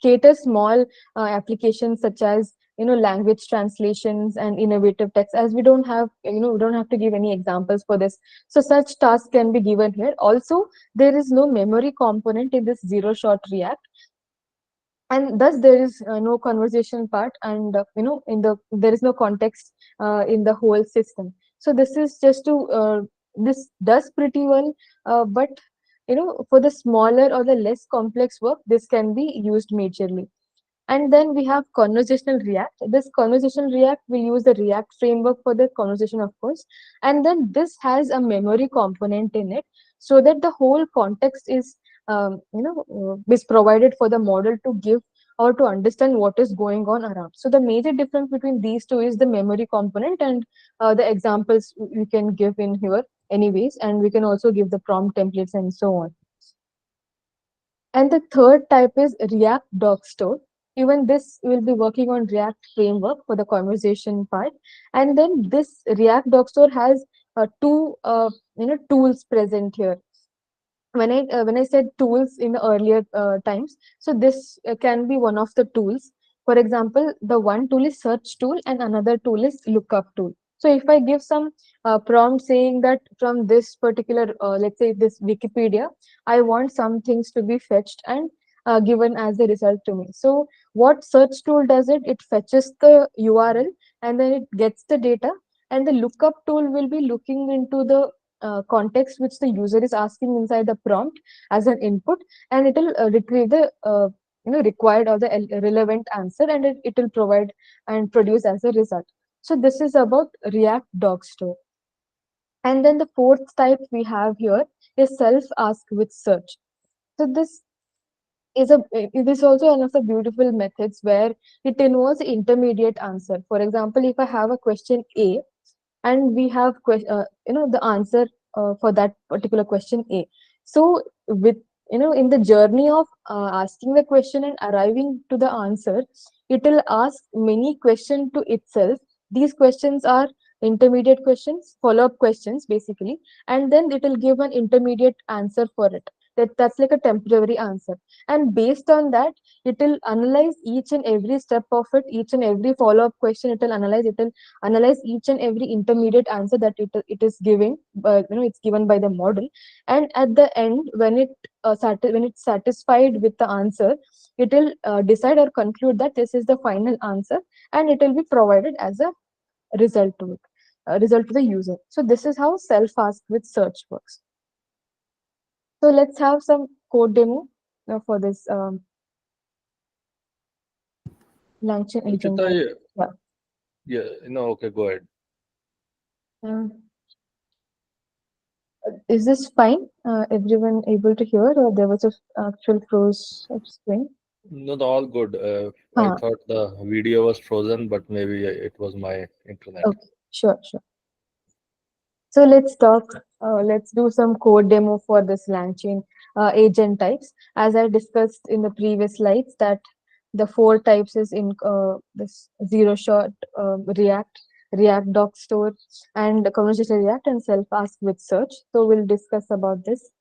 S1: cater small applications such as language translations and innovative text. As we don't have we don't have to give any examples for this, so such tasks can be given here. Also, there is no memory component in this zero shot react, and thus there is no conversation part, and there is no context in the whole system. So this is just to this does pretty well, but for the smaller or the less complex work, this can be used majorly. And then we have conversational React. This conversational React will use the React framework for the conversation, of course. And then this has a memory component in it, so that the whole context is provided for the model to give or to understand what is going on around. So the major difference between these two is the memory component, and the examples we can give in here anyways, and we can also give the prompt templates and so on. And the third type is React Doc Store. Even this will be working on React framework for the conversation part. And then this React Doc Store has two tools present here. When I said tools in the earlier times, so this can be one of the tools. For example, the one tool is search tool and another tool is lookup tool. So if I give some prompt saying that from this particular, let's say this Wikipedia, I want some things to be fetched and given as a result to me. So what search tool does it? It fetches the URL and then it gets the data, and the lookup tool will be looking into the context which the user is asking inside the prompt as an input, and it will retrieve the required or the relevant answer, and it will provide and produce as a result. So this is about React Doc Store. And then the fourth type we have here is self ask with search. So this is also one of the beautiful methods where it involves intermediate answer. For example, if I have a question A and we have the answer for that particular question A. So with in the journey of asking the question and arriving to the answer, it will ask many questions to itself. These questions are intermediate questions, follow-up questions basically, and then it will give an intermediate answer for it. That's like a temporary answer, and based on that it will analyze each and every step of it, each and every follow-up question it will analyze each and every intermediate answer that it is giving, it's given by the model. And at the end, when it's satisfied with the answer, it will decide or conclude that this is the final answer, and it will be provided as a result to it, result to the user. So this is how self ask with search works. So let's have some code demo for this LangChain agent.
S2: Rachita, okay, go ahead.
S1: Is this fine? Everyone able to hear, or there was a actual froze of screen?
S2: No, all good. I thought the video was frozen, but maybe it was my internet.
S1: Okay, sure. So let's do some code demo for this LangChain agent types. As I discussed in the previous slides, that the 4 types is in this zero shot, React Doc Store, and conversational React, and self ask with search. So we'll discuss about this.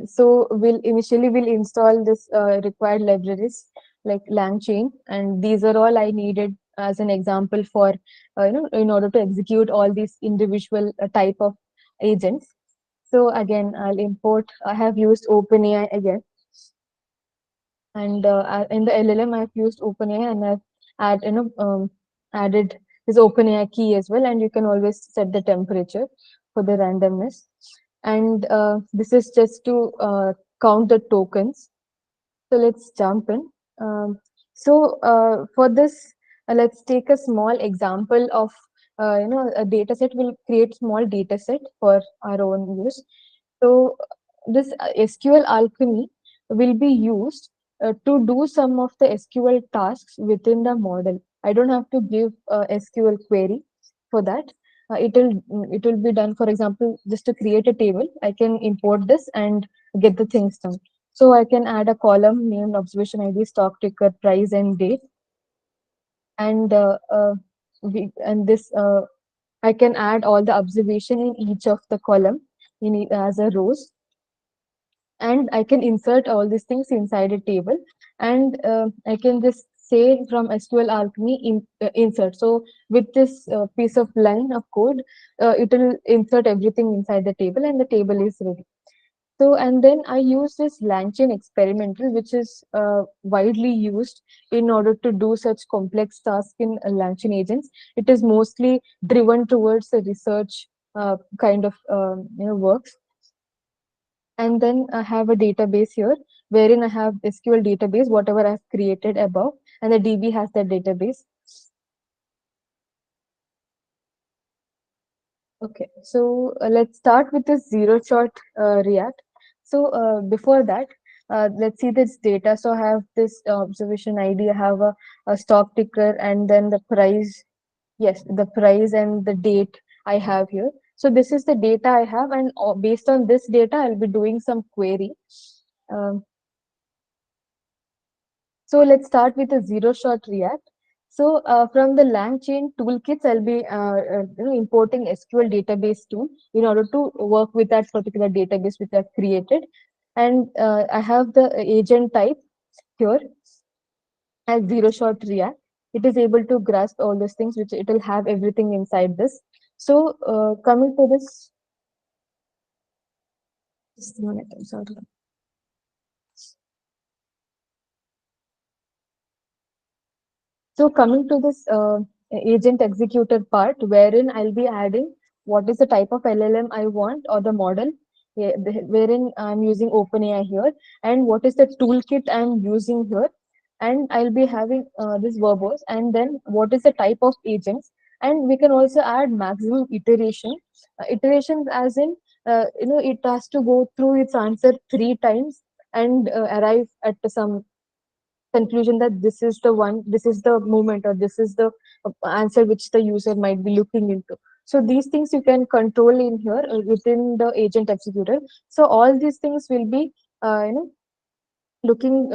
S1: So we'll install this required libraries like LangChain, and these are all I needed as an example for in order to execute all these individual type of agents. So again, I'll import. I have used OpenAI again, and in the LLM I've used OpenAI, and I've added this OpenAI key as well, and you can always set the temperature for the randomness. And this is just to count the tokens. So let's jump in. For this, let's take a small example of a data set. We'll create small data set for our own use. So this SQL alchemy will be used to do some of the SQL tasks within the model. I don't have to give a SQL query for that. It will be done. For example, just to create a table, I can import this and get the things done. So I can add a column named observation ID, stock ticker, price, and date, and I can add all the observation in each of the column as a rows, and I can insert all these things inside a table, and I can just say from SQL Alchemy insert. So with this piece of line of code, it will insert everything inside the table, and the table is ready. So, and then I use this LangChain experimental, which is widely used in order to do such complex tasks in LangChain agents. It is mostly driven towards the research kind of works. And then I have a database here wherein I have SQL database, whatever I've created above, and the DB has that database. Okay, so let's start with this zero-shot React. So before that, let's see this data. So I have this observation ID, I have a stock ticker, and then the price. Yes, the price and the date I have here. So this is the data I have, and based on this data, I'll be doing some query. Um, so let's start with a zero-shot React. So from the LangChain toolkits, I'll be importing SQL database tool in order to work with that particular database which I've created. And I have the agent type here as zero-shot React. It is able to grasp all those things, which it will have everything inside this. So coming to this, just a minute, I'm sorry. So coming to this agent executor part, wherein I'll be adding what is the type of LLM I want or the model, wherein I'm using OpenAI here, and what is the toolkit I'm using here, and I'll be having this verbose, and then what is the type of agents, and we can also add maximum iteration, iterations as in it has to go through its answer 3 times and arrive at some conclusion that this is the one, this is the moment, or this is the answer which the user might be looking into. So these things you can control in here within the agent executor. So all these things will be looking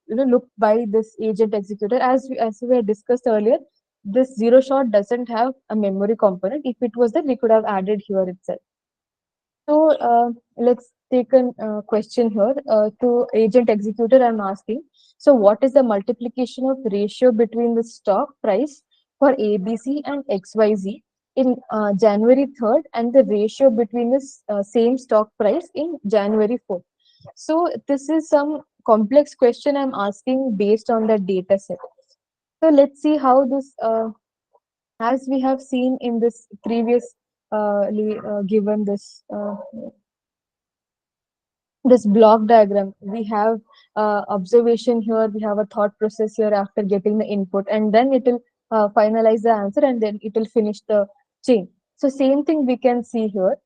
S1: looked by this agent executor. As we had discussed earlier, this zero shot doesn't have a memory component. If it was there, we could have added here itself. So let's take a question here to agent executor. I'm asking, so what is the multiplication of ratio between the stock price for ABC and XYZ in January 3rd and the ratio between the same stock price in January 4th? So this is some complex question I'm asking based on the data set. So let's see how this, as we have seen in this previous given this block diagram, we have observation here, we have a thought process here after getting the input, and then it will finalize the answer, and then it will finish the chain. So same thing we can see here.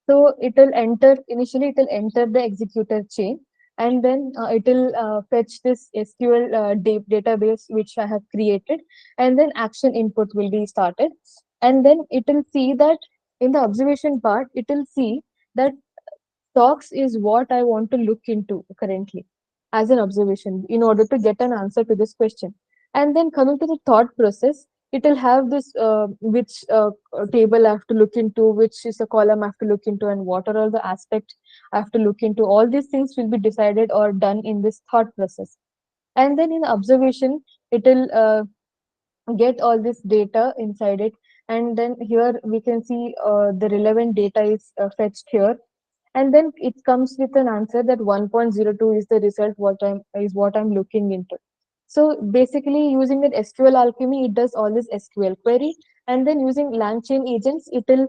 S1: So it will enter, initially it will enter the executor chain, and then it will fetch this SQL database which I have created, and then action input will be started, and then it will see that in the observation part, it will see that stocks is what I want to look into currently as an observation in order to get an answer to this question. And then coming to the thought process, it will have this which table I have to look into, which is a column I have to look into, and what are all the aspects I have to look into. All these things will be decided or done in this thought process. And then in observation, it will get all this data inside it. And then here we can see the relevant data is fetched here, and then it comes with an answer that 1.02 is the result what I'm looking into. So basically using that SQL alchemy, it does all this SQL query, and then using LangChain agents, it will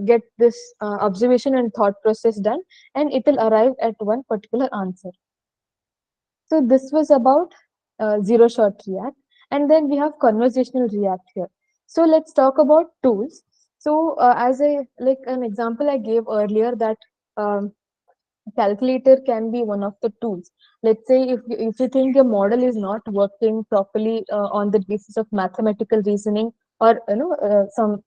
S1: get this observation and thought process done, and it will arrive at one particular answer. So this was about zero shot React, and then we have conversational React here. So let's talk about tools. So as a like an example I gave earlier, that um, calculator can be one of the tools. Let's say if you think your model is not working properly on the basis of mathematical reasoning, or some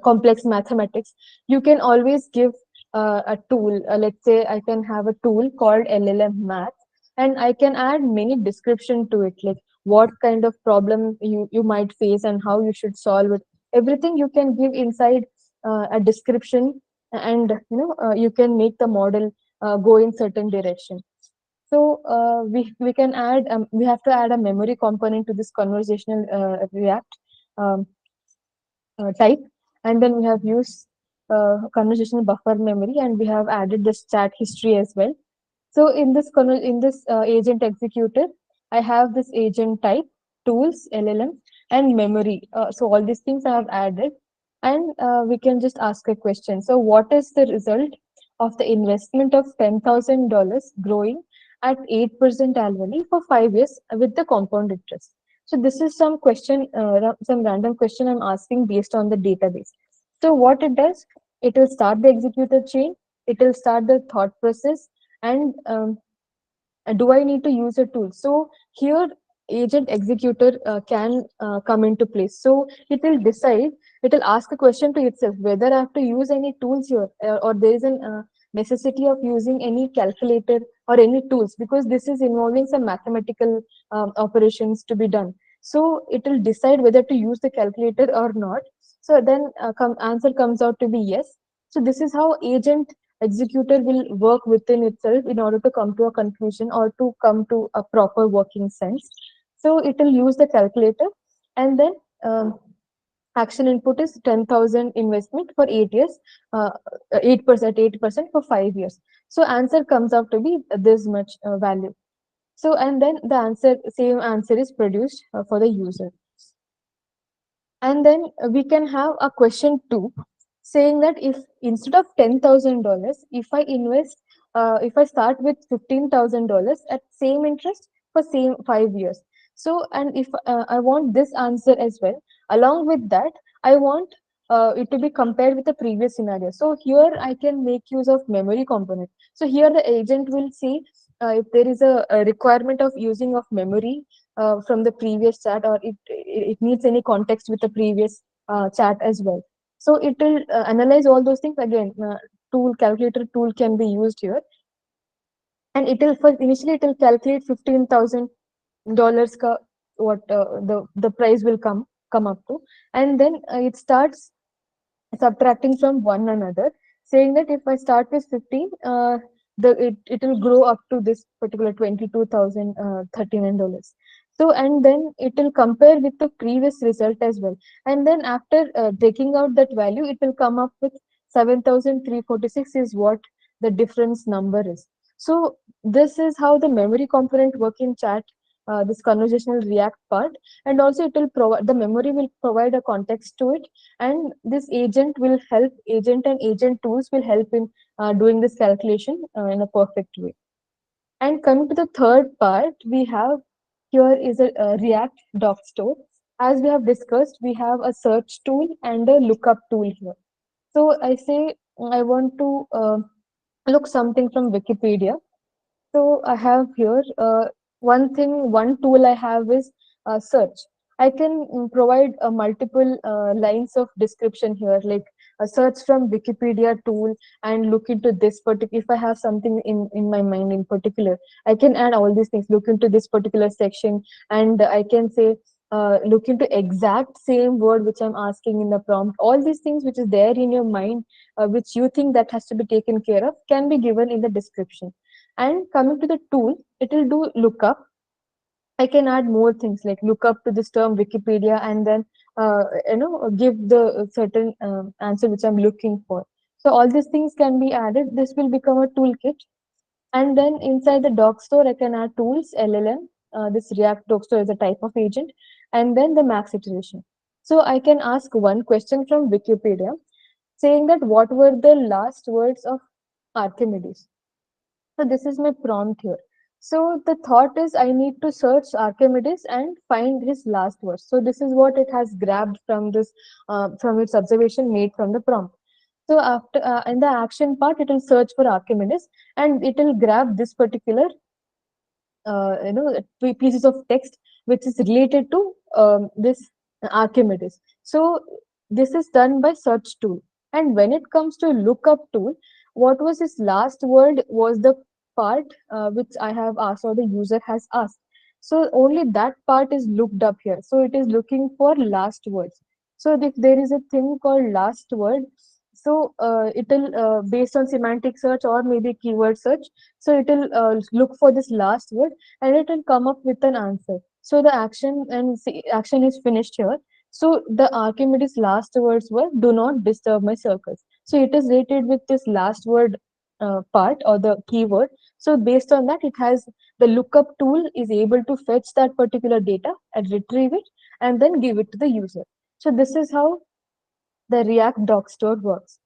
S1: complex mathematics, you can always give a tool. Let's say I can have a tool called LLM Math, and I can add many description to it, like what kind of problem you might face and how you should solve it. Everything you can give inside a description, and you can make the model go in certain direction. So we can add we have to add a memory component to this conversational React um, type, and then we have used conversational buffer memory, and we have added this chat history as well. So in this agent executor, I have this agent type, tools, LLM, and memory. So all these things I have added, and we can just ask a question. So what is the result of the investment of $10,000 growing at 8% annually for 5 years with the compound interest? So this is some question, some random question I'm asking based on the database. So what it does, it will start the executor chain, it will start the thought process, and do I need to use a tool? So here agent executor can come into place. So it will decide, it will ask a question to itself whether I have to use any tools here, or there is a necessity of using any calculator or any tools, because this is involving some mathematical operations to be done. So it will decide whether to use the calculator or not. So then answer comes out to be yes. So this is how agent executor will work within itself in order to come to a conclusion or to come to a proper working sense. So it will use the calculator, and then action input is 10,000 investment for 8 years, 8% for 5 years. So answer comes out to be this much value. So and then the same answer is produced for the user. And then we can have a question 2 saying that if instead of $10,000, if I start with $15,000 at same interest for same 5 years. So, and if I want this answer as well, along with that, I want it to be compared with the previous scenario. So here I can make use of memory component. So here the agent will see if there is a requirement of using of memory from the previous chat, or it needs any context with the previous chat as well. So it will analyze all those things again. Calculator tool can be used here, and it will first initially it will calculate $15,000 ka what the price will come up to, and then it starts subtracting from one another, saying that if I start with 15, it will grow up to this particular $22,039. So and then it will compare with the previous result as well, and then after taking out that value, it will come up with 7,346 is what the difference number is. So this is how the memory component work in chat, this conversational React part, and also it will provide the memory will provide a context to it, and this agent will help, agent and agent tools will help in doing this calculation in a perfect way. And coming to the third part, we have here is a React doc store. As we have discussed, we have a search tool and a lookup tool here. So I say I want to look something from Wikipedia. So I have here one tool I have is search. I can provide multiple lines of description here, like a search from Wikipedia tool and look into this particular. If I have something in my mind in particular, I can add all these things. Look into this particular section, and I can say look into exact same word which I'm asking in the prompt. All these things which is there in your mind, which you think that has to be taken care of, can be given in the description. And coming to the tool, it will do lookup. I can add more things like look up to this term Wikipedia, and then give the certain answer which I'm looking for. So all these things can be added. This will become a toolkit. And then inside the doc store, I can add tools, LLM. This React doc store is a type of agent, and then the max iteration. So I can ask one question from Wikipedia saying that what were the last words of Archimedes. So this is my prompt here. So the thought is I need to search Archimedes and find his last words. So this is what it has grabbed from this, from its observation made from the prompt. So after in the action part, it will search for Archimedes, and it will grab this particular pieces of text which is related to this Archimedes. So this is done by search tool. And when it comes to lookup tool, what was his last word was the part which I have asked or the user has asked. So only that part is looked up here. So it is looking for last words. So if there is a thing called last word, so it will based on semantic search or maybe keyword search. So it will look for this last word, and it will come up with an answer. So the action is finished here. So the Archimedes' last words were, "Do not disturb my circles." So it is rated with this last word part or the keyword. So based on that, it has the lookup tool is able to fetch that particular data and retrieve it and then give it to the user. So this is how the React doc store works.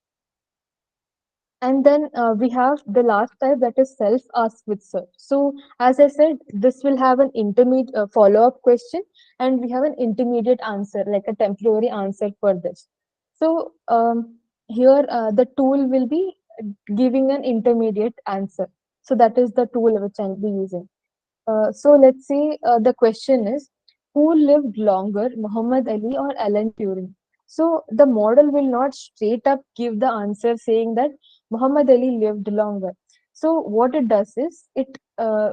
S1: And then we have the last type, that is self-ask with search. So as I said, this will have an intermediate follow-up question, and we have an intermediate answer, like a temporary answer for this. So here the tool will be giving an intermediate answer. So that is the tool which I'll be using. So let's say the question is, who lived longer, Muhammad Ali or Alan Turing? So the model will not straight up give the answer saying that Muhammad Ali lived longer. So what it does is, it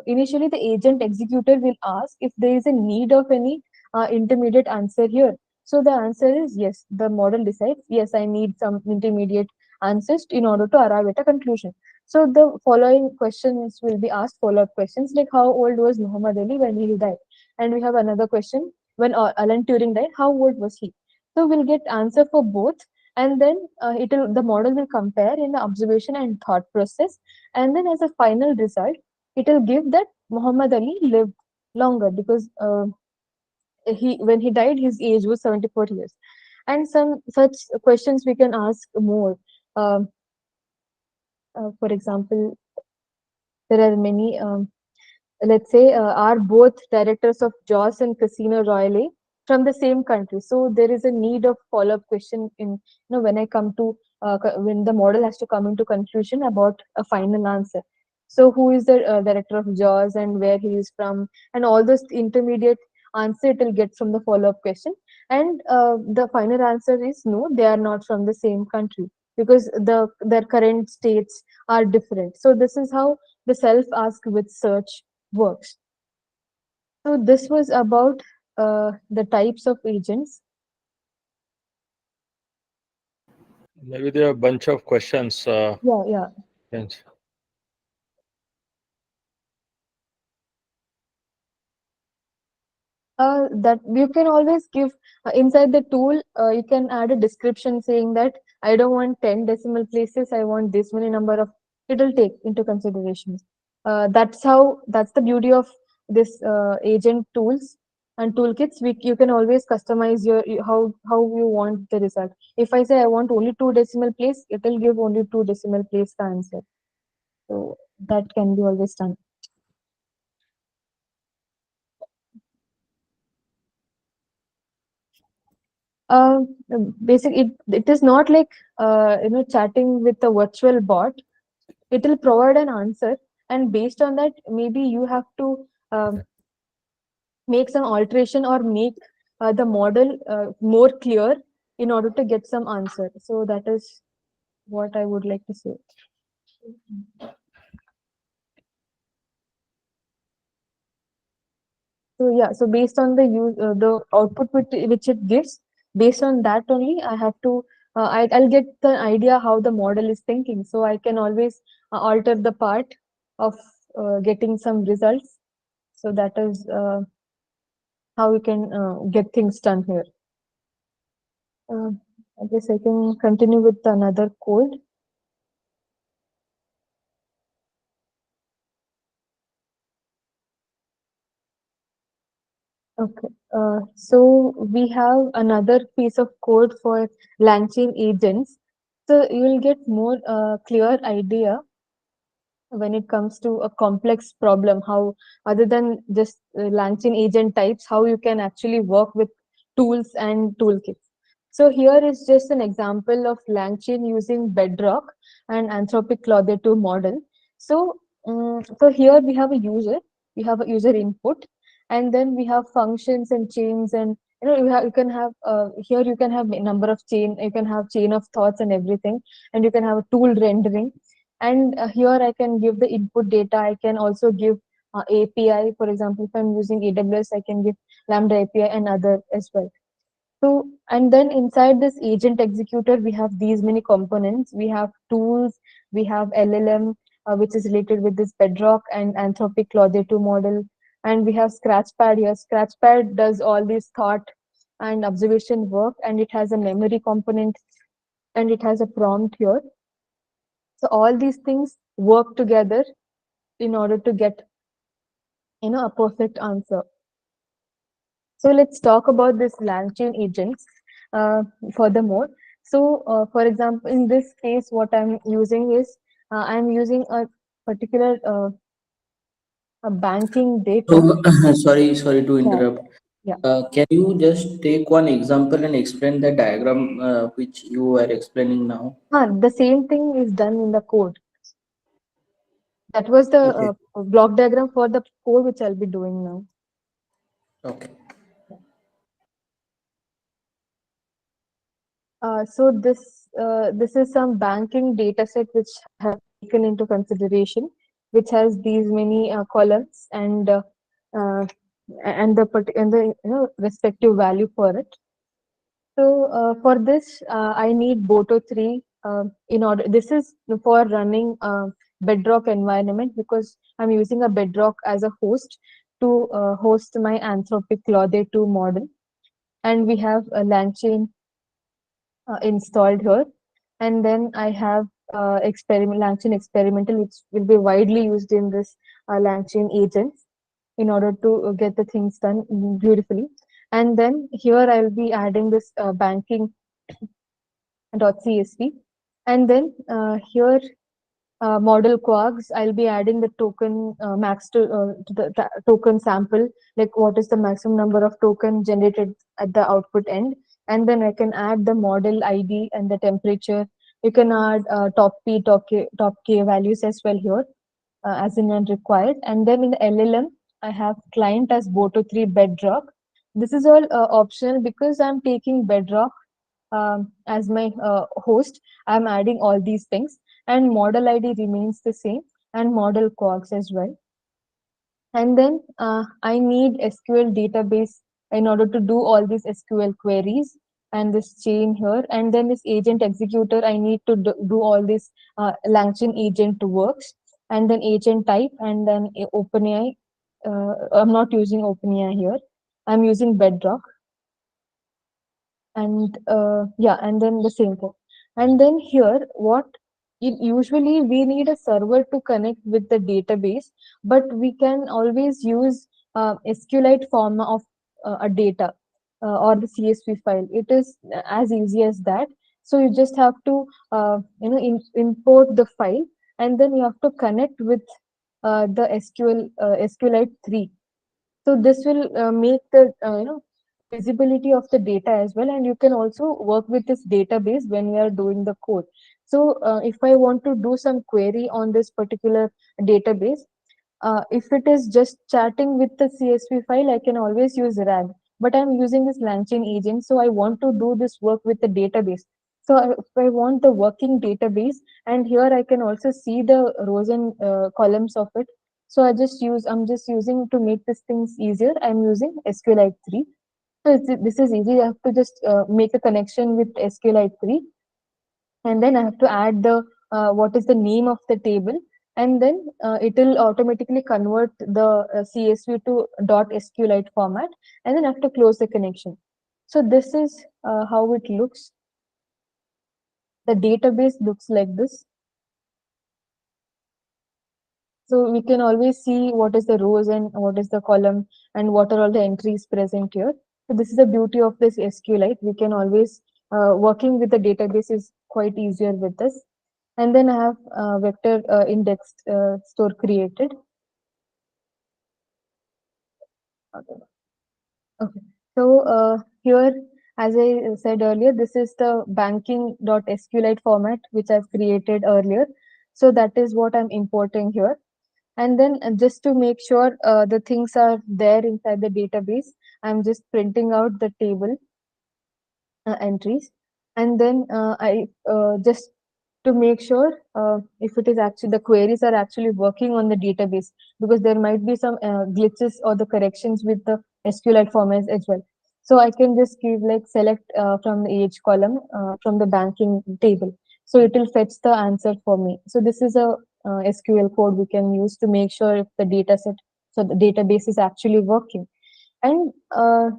S1: initially the agent executor will ask if there is a need of any intermediate answer here. So the answer is yes. The model decides, yes, I need some intermediate answers in order to arrive at a conclusion. So the following questions will be asked, follow-up questions like, how old was Muhammad Ali when he died? And we have another question, when Alan Turing died, how old was he? So we'll get answer for both, and then the model will compare in the observation and thought process, and then as a final result, it will give that Muhammad Ali lived longer because when he died, his age was 74 years. And some such questions we can ask more. Um for example, there are many. Let's say are both directors of Jaws and Casino Royale from the same country? So there is a need of follow-up question in, when I come to when the model has to come into conclusion about a final answer. So who is the director of Jaws and where he is from, and all those intermediate answer it will get from the follow-up question. And the final answer is no, they are not from the same country because their current states are different. So this is how the self-ask with search works. So this was about the types of agents.
S2: Maybe there are a bunch of questions.
S1: Yeah.
S2: Yes.
S1: That you can always give inside the tool. You can add a description saying that I don't want 10 decimal places. I want this many number of. It will take into consideration. That's the beauty of this agent tools and toolkits. You can always customize how you want the result. If I say I want only 2 decimal place, it will give only 2 decimal place the answer. So that can be always done. Uh, it is not like chatting with a virtual bot. It will provide an answer, and based on that, maybe you have to make some alteration or make the model more clear in order to get some answer. So that is what I would like to say. So yeah, so based on the output which it gives, based on that only I have to I'll get the idea how the model is thinking. So I can always alter the part of getting some results. So that is how we can get things done here. I guess I can continue with another code. Okay, so we have another piece of code for LangChain agents. So you will get more clear idea when it comes to a complex problem, how other than just LangChain agent types, how you can actually work with tools and toolkits. So here is just an example of LangChain using Bedrock and Anthropic Claude 2 model. So, so here we have a user input, and then we have functions and chains, and you can have here you can have a number of chain, you can have chain of thoughts and everything, and you can have a tool rendering. And here I can give the input data. I can also give API. For example, if I'm using AWS, I can give Lambda API and other as well. So, and then inside this agent executor, we have these many components. We have tools, we have LLM, which is related with this Bedrock and Anthropic Claude 2 model. And we have Scratchpad here. Scratchpad does all this thought and observation work, and it has a memory component, and it has a prompt here. So all these things work together in order to get a perfect answer. So let's talk about this LangChain agents furthermore. So for example, in this case, what I'm using is I'm using a particular a banking data.
S4: So, sorry to
S1: Yeah,
S4: interrupt.
S1: yeah.
S4: Can you just take one example and explain the diagram which you are explaining now?
S1: The same thing is done in the code. That was
S4: Okay.
S1: the block diagram for the code which I'll be doing now.
S4: Okay.
S1: So this is some banking data set which I have taken into consideration, which has these many columns uh, and the respective value for it. So for this, I need Boto 3 in order. This is for running Bedrock environment because I'm using a Bedrock as a host to host my Anthropic Claude 2 model, and we have a LangChain installed here. And then I have LangChain experimental, which will be widely used in this LangChain agents in order to get the things done beautifully. And then here I'll be adding this banking.csv. And then here model quarks, I'll be adding the token max to the token sample, like what is the maximum number of token generated at the output end. And then I can add the model ID and the temperature. You can add top P, top K values as well here, as in when required. And then in the LLM, I have client as Boto3 Bedrock. This is all optional because I'm taking Bedrock as my host. I'm adding all these things, and model ID remains the same, and model quarks as well. And then I need SQL database in order to do all these SQL queries and this chain here. And then this agent executor, I need to do all this LangChain agent works, and then agent type, and then OpenAI. I'm not using OpenAI here. I'm using Bedrock. And yeah, and then the same thing. And then here, usually we need a server to connect with the database, but we can always use SQLite form of a data or the CSV file. It is as easy as that. So you just have to import the file, and then you have to connect with the SQLite 3. So this will make the visibility of the data as well, and you can also work with this database when we are doing the code. So if I want to do some query on this particular database, if it is just chatting with the CSV file, I can always use RAG, but I'm using this LangChain agent, so I want to do this work with the database. So if I want the working database, and here I can also see the rows and columns of it. So I'm just using to make these things easier. I'm using SQLite 3. So this is easy. I have to just make a connection with SQLite 3, and then I have to add the what is the name of the table, and then it will automatically convert the CSV to .SQLite format, and then I have to close the connection. So this is how it looks. The database looks like this. So we can always see what is the rows and what is the column and what are all the entries present here. So this is the beauty of this SQLite. We can always working with the database is quite easier with this. And then I have vector indexed store created. Okay. So here, as I said earlier, this is the banking.SQLite format which I've created earlier. So that is what I'm importing here. And then just to make sure the things are there inside the database, I'm just printing out the table entries. And then I just to make sure if it is actually the queries are actually working on the database, because there might be some glitches or the corrections with the SQLite formats as well. So I can just give like select from the age column from the banking table. So it will fetch the answer for me. So this is a SQL code we can use to make sure if the data set, so the database is actually working. And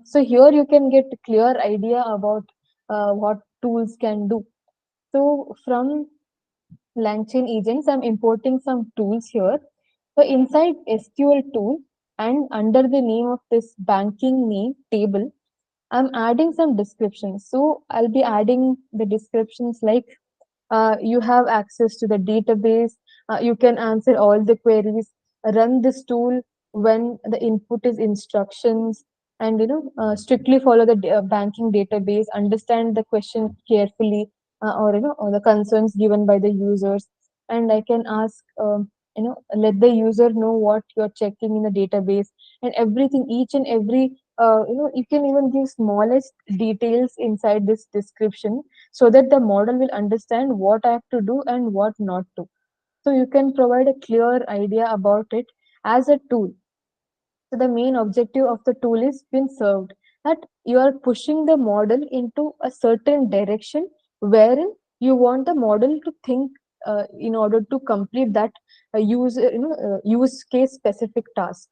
S1: so here you can get a clear idea about what tools can do. So from LangChain agents, I'm importing some tools here. So inside SQL tool and under the name of this banking name table, I'm adding some descriptions. So I'll be adding the descriptions like you have access to the database, you can answer all the queries, run this tool when the input is instructions, and strictly follow the banking database, understand the question carefully, or the concerns given by the users. And I can ask, let the user know what you're checking in the database, and everything, each and every, you can even give smallest details inside this description, so that the model will understand what I have to do and what not to. So you can provide a clear idea about it as a tool. So the main objective of the tool is been served, that you are pushing the model into a certain direction wherein you want the model to think in order to complete that use case specific task.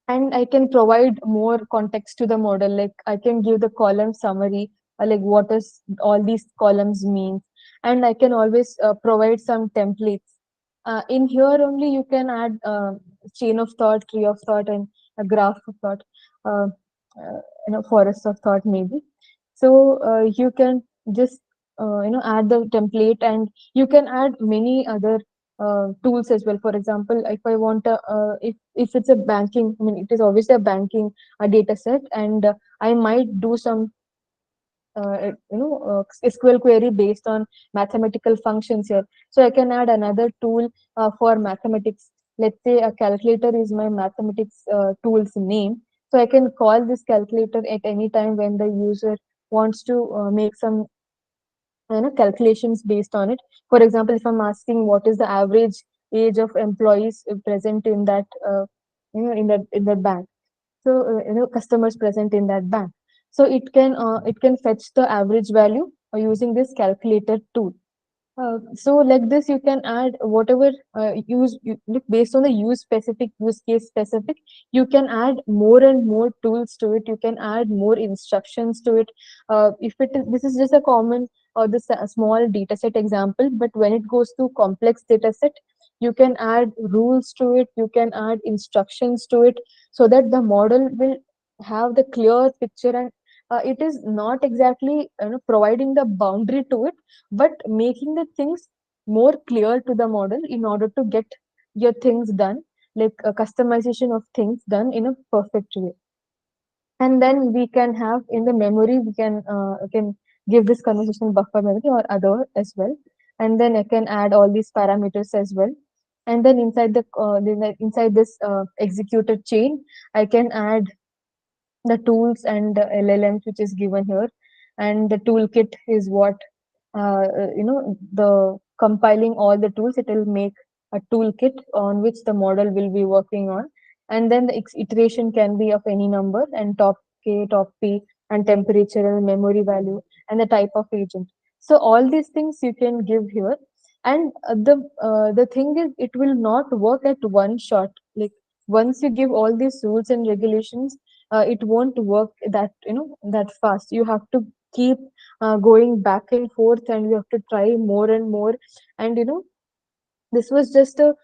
S1: And I can provide more context to the model, like I can give the column summary, like what does all these columns mean. And I can always provide some templates. In here only you can add chain of thought, tree of thought, and a graph of thought, uh, forest of thought maybe. So you can just add the template, and you can add many other tools as well. For example, if I want if it's a banking, I mean it is obviously a banking data set, and I might do some SQL query based on mathematical functions here. So I can add another tool for mathematics. Let's say a calculator is my mathematics tool's name. So I can call this calculator at any time when the user wants to make some calculations based on it. For example, if I'm asking what is the average age of employees present in that in that bank, so customers present in that bank, so it can fetch the average value using this calculator tool. So like this, you can add whatever look, based on the use case specific, you can add more and more tools to it. You can add more instructions to it. If it is, this is just a common or this a small data set example, but when it goes to complex data set, you can add rules to it. You can add instructions to it, so that the model will have the clear picture, and it is not exactly providing the boundary to it, but making the things more clear to the model in order to get your things done, like a customization of things done in a perfect way. And then we can have in the memory, we can give this conversation buffer memory or other as well. And then I can add all these parameters as well. And then inside inside this executed chain, I can add the tools and the LLMs which is given here. And the toolkit is what the compiling all the tools, it will make a toolkit on which the model will be working on. And then the iteration can be of any number, and top k, top p, and temperature, and memory value, and the type of agent. So all these things you can give here. And the thing is, it will not work at one shot. Like once you give all these rules and regulations, it won't work that that fast. You have to keep going back and forth, and you have to try more and more. And this was just a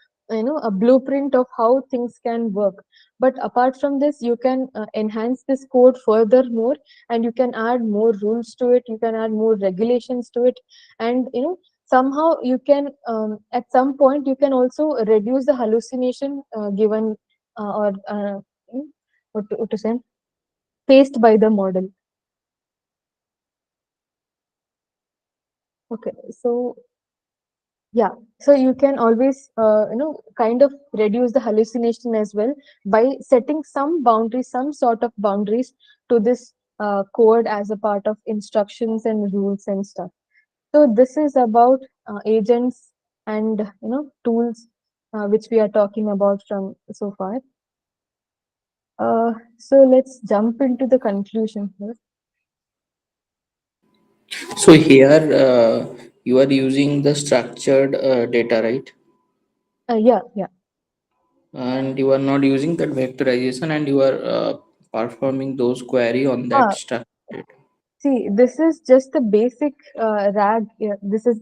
S1: blueprint of how things can work. But apart from this, you can enhance this code furthermore, and you can add more rules to it, you can add more regulations to it. And somehow you can at some point you can also reduce the hallucination given or what to say, faced by the model. Okay, so yeah, so you can always kind of reduce the hallucination as well by setting some boundaries, some sort of boundaries to this code as a part of instructions and rules and stuff. So this is about agents and tools which we are talking about from so far. So let's jump into the conclusion here.
S4: So here you are using the structured data, right?
S1: Yeah, yeah.
S4: And you are not using that vectorization, and you are performing those query on that structured data?
S1: See, this is just the basic RAG. This is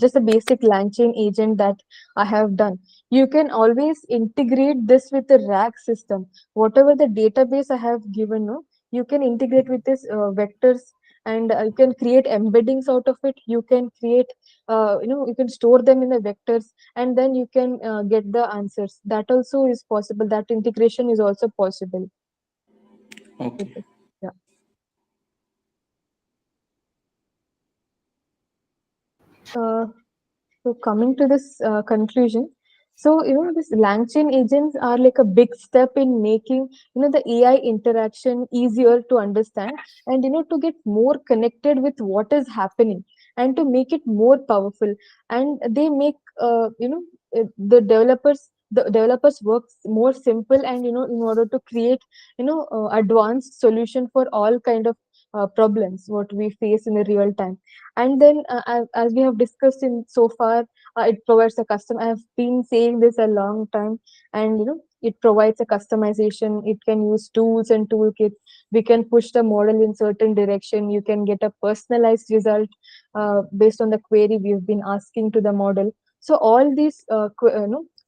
S1: just a basic LangChain agent that I have done. You can always integrate this with the RAG system. Whatever the database I have given, no, you can integrate with this vectors, and you can create embeddings out of it. You can create, you can store them in the vectors, and then you can get the answers. That also is possible. That integration is also possible.
S4: Okay.
S1: Yeah. So coming to this conclusion, so this LangChain agents are like a big step in making the AI interaction easier to understand, and to get more connected with what is happening, and to make it more powerful. And they make the developers work more simple, and in order to create advanced solution for all kind of problems what we face in the real time. And then as we have discussed in so far, it provides a custom. I have been saying this a long time, and it provides a customization. It can use tools and toolkits. We can push the model in certain direction. You can get a personalized result based on the query we've been asking to the model. So all these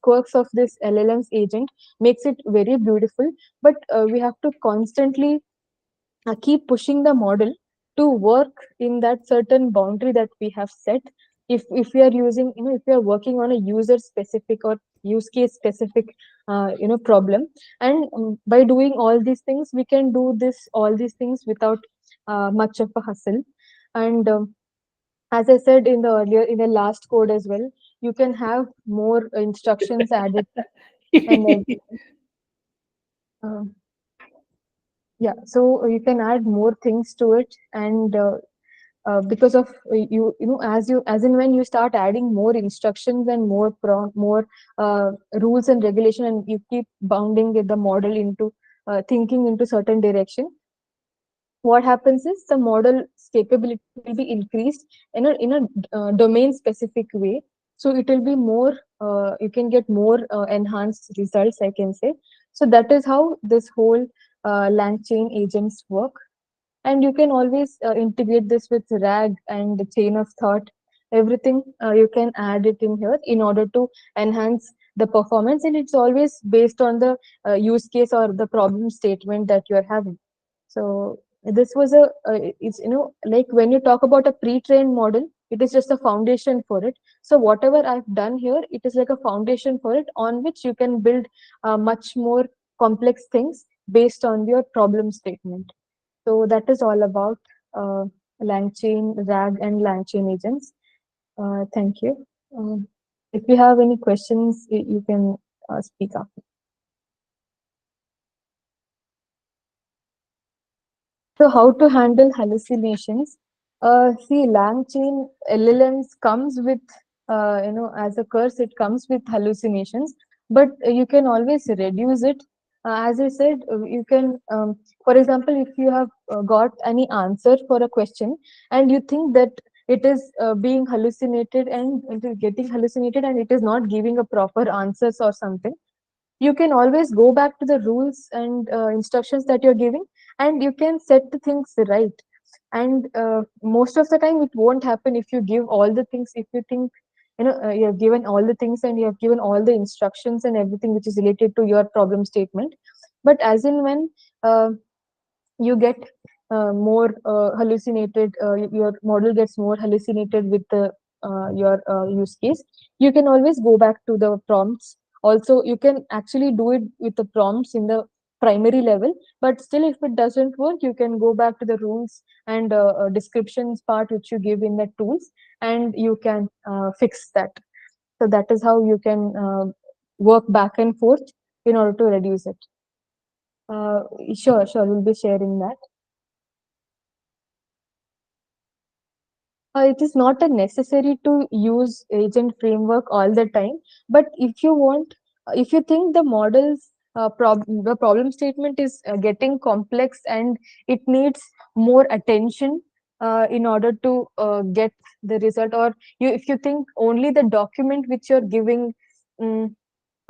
S1: quirks of this LLM's agent makes it very beautiful, but we have to constantly keep pushing the model to work in that certain boundary that we have set. If we are using, if we are working on a user specific or use case specific problem, and by doing all these things, we can do all these things without much of a hustle. And as I said in the last code as well, you can have more instructions added, and uh, yeah, so you can add more things to it. And because of as in when you start adding more instructions and more rules and regulation, and you keep bounding with the model into thinking into certain direction, what happens is the model's capability will be increased in a domain specific way. So it will be more, you can get more enhanced results, I can say. So that is how this whole LangChain agents work. And you can always integrate this with RAG and the chain of thought. Everything you can add it in here in order to enhance the performance, and it's always based on the use case or the problem statement that you are having. So this was it's like when you talk about a pre-trained model, it is just a foundation for it. So whatever I've done here, it is like a foundation for it on which you can build much more complex things based on your problem statement. So that is all about LangChain, RAG, and LangChain agents. Thank you. If you have any questions, you can speak up. So how to handle hallucinations? See, LangChain LLMs comes with, as a curse, it comes with hallucinations, but you can always reduce it. As I said, you can, for example, if you have got any answer for a question, and you think that it is being hallucinated, and it is getting hallucinated, and it is not giving a proper answers or something, you can always go back to the rules and instructions that you're giving, and you can set the things right. And most of the time it won't happen if you give all the things. If you think you have given all the things, and you have given all the instructions and everything which is related to your problem statement, but as in when you get more hallucinated, your model gets more hallucinated with the your use case, you can always go back to the prompts. Also, you can actually do it with the prompts in the primary level, but still if it doesn't work, you can go back to the rules and descriptions part which you give in the tools, and you can fix that. So that is how you can work back and forth in order to reduce it. Sure, we'll be sharing that. It is not a necessary to use agent framework all the time, but if you think the model's the problem statement is getting complex, and it needs more attention in order to get the result, or if you think only the document which you're giving, um,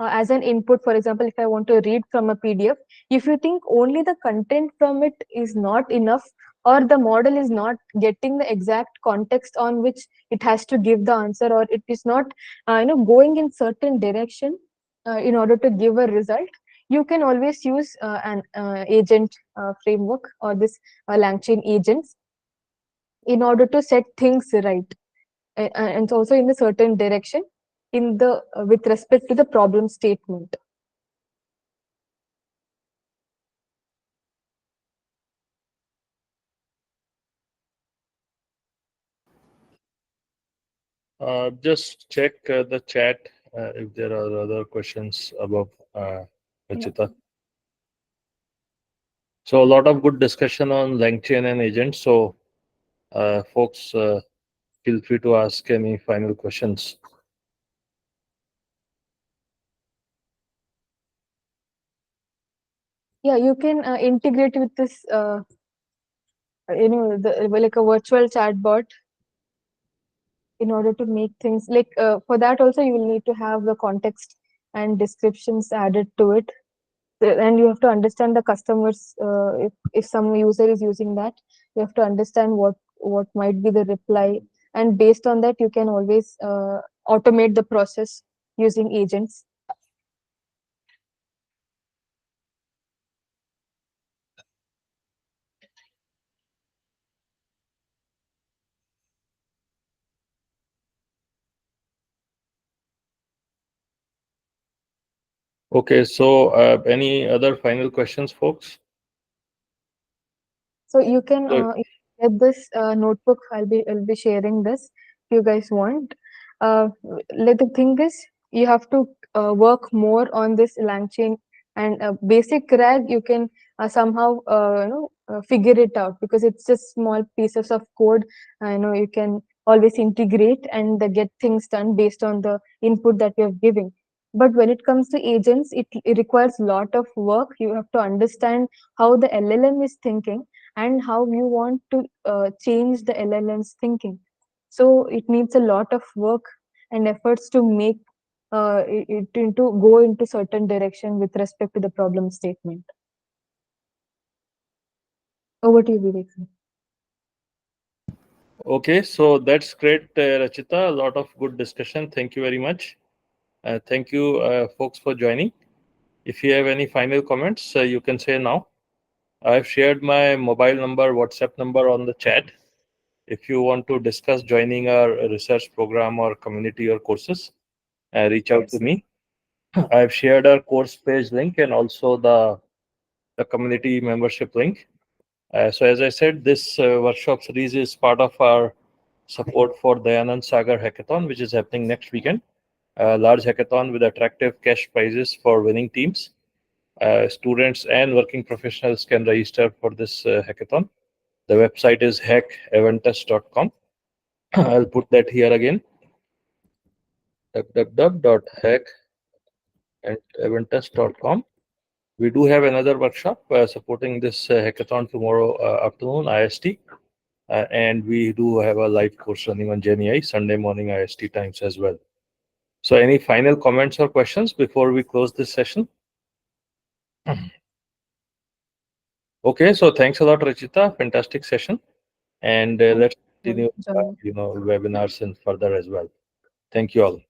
S1: as an input. For example, if I want to read from a PDF, if you think only the content from it is not enough, or the model is not getting the exact context on which it has to give the answer, or it is not going in certain direction in order to give a result, you can always use an agent framework, or this LangChain agents, in order to set things right, and also in a certain direction in the with respect to the problem statement.
S2: Just check the chat if there are other questions above Rachita. So a lot of good discussion on LangChain and agents. So folks, feel free to ask any final questions.
S1: Yeah, you can integrate with this, like a virtual chatbot, in order to make things like for that also you will need to have the context and descriptions added to it. And you have to understand the customers. If some user is using that, you have to understand what might be the reply, and based on that you can always automate the process using agents.
S2: Okay, so any other final questions, folks?
S1: So you can
S2: So-
S1: get this notebook. I'll be sharing this if you guys want. The thing is, you have to work more on this LangChain, and basic RAG you can somehow figure it out, because it's just small pieces of code. You can always integrate and get things done based on the input that you're giving. But when it comes to agents, it requires a lot of work. You have to understand how the LLM is thinking, and how you want to change the LLM's thinking. So it needs a lot of work and efforts to make it into go into certain direction with respect to the problem statement. Over to you, Vivek.
S2: Okay, so that's great, Rachita. A lot of good discussion. Thank you very much. Thank you, folks, for joining. If you have any final comments, you can say now. I've shared my mobile number, WhatsApp number on the chat. If you want to discuss joining our research program or community or courses, reach out to me. I've shared our course page link and also the community membership link. So as I said, this workshop series is part of our support for Dayanand Sagar Hackathon, which is happening next weekend. A large hackathon with attractive cash prizes for winning teams. Students and working professionals can register for this hackathon. The website is hackaventus.com. I'll put that here again. www.hackaventus.com. We do have another workshop supporting this hackathon tomorrow afternoon IST. And we do have a live course running on GenAI Sunday morning IST times as well. So any final comments or questions before we close this session? Okay, so thanks a lot, Rachita. Fantastic session. And let's continue, webinars and further as well. Thank you all.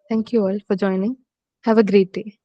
S1: Thank you all for joining. Have a great day.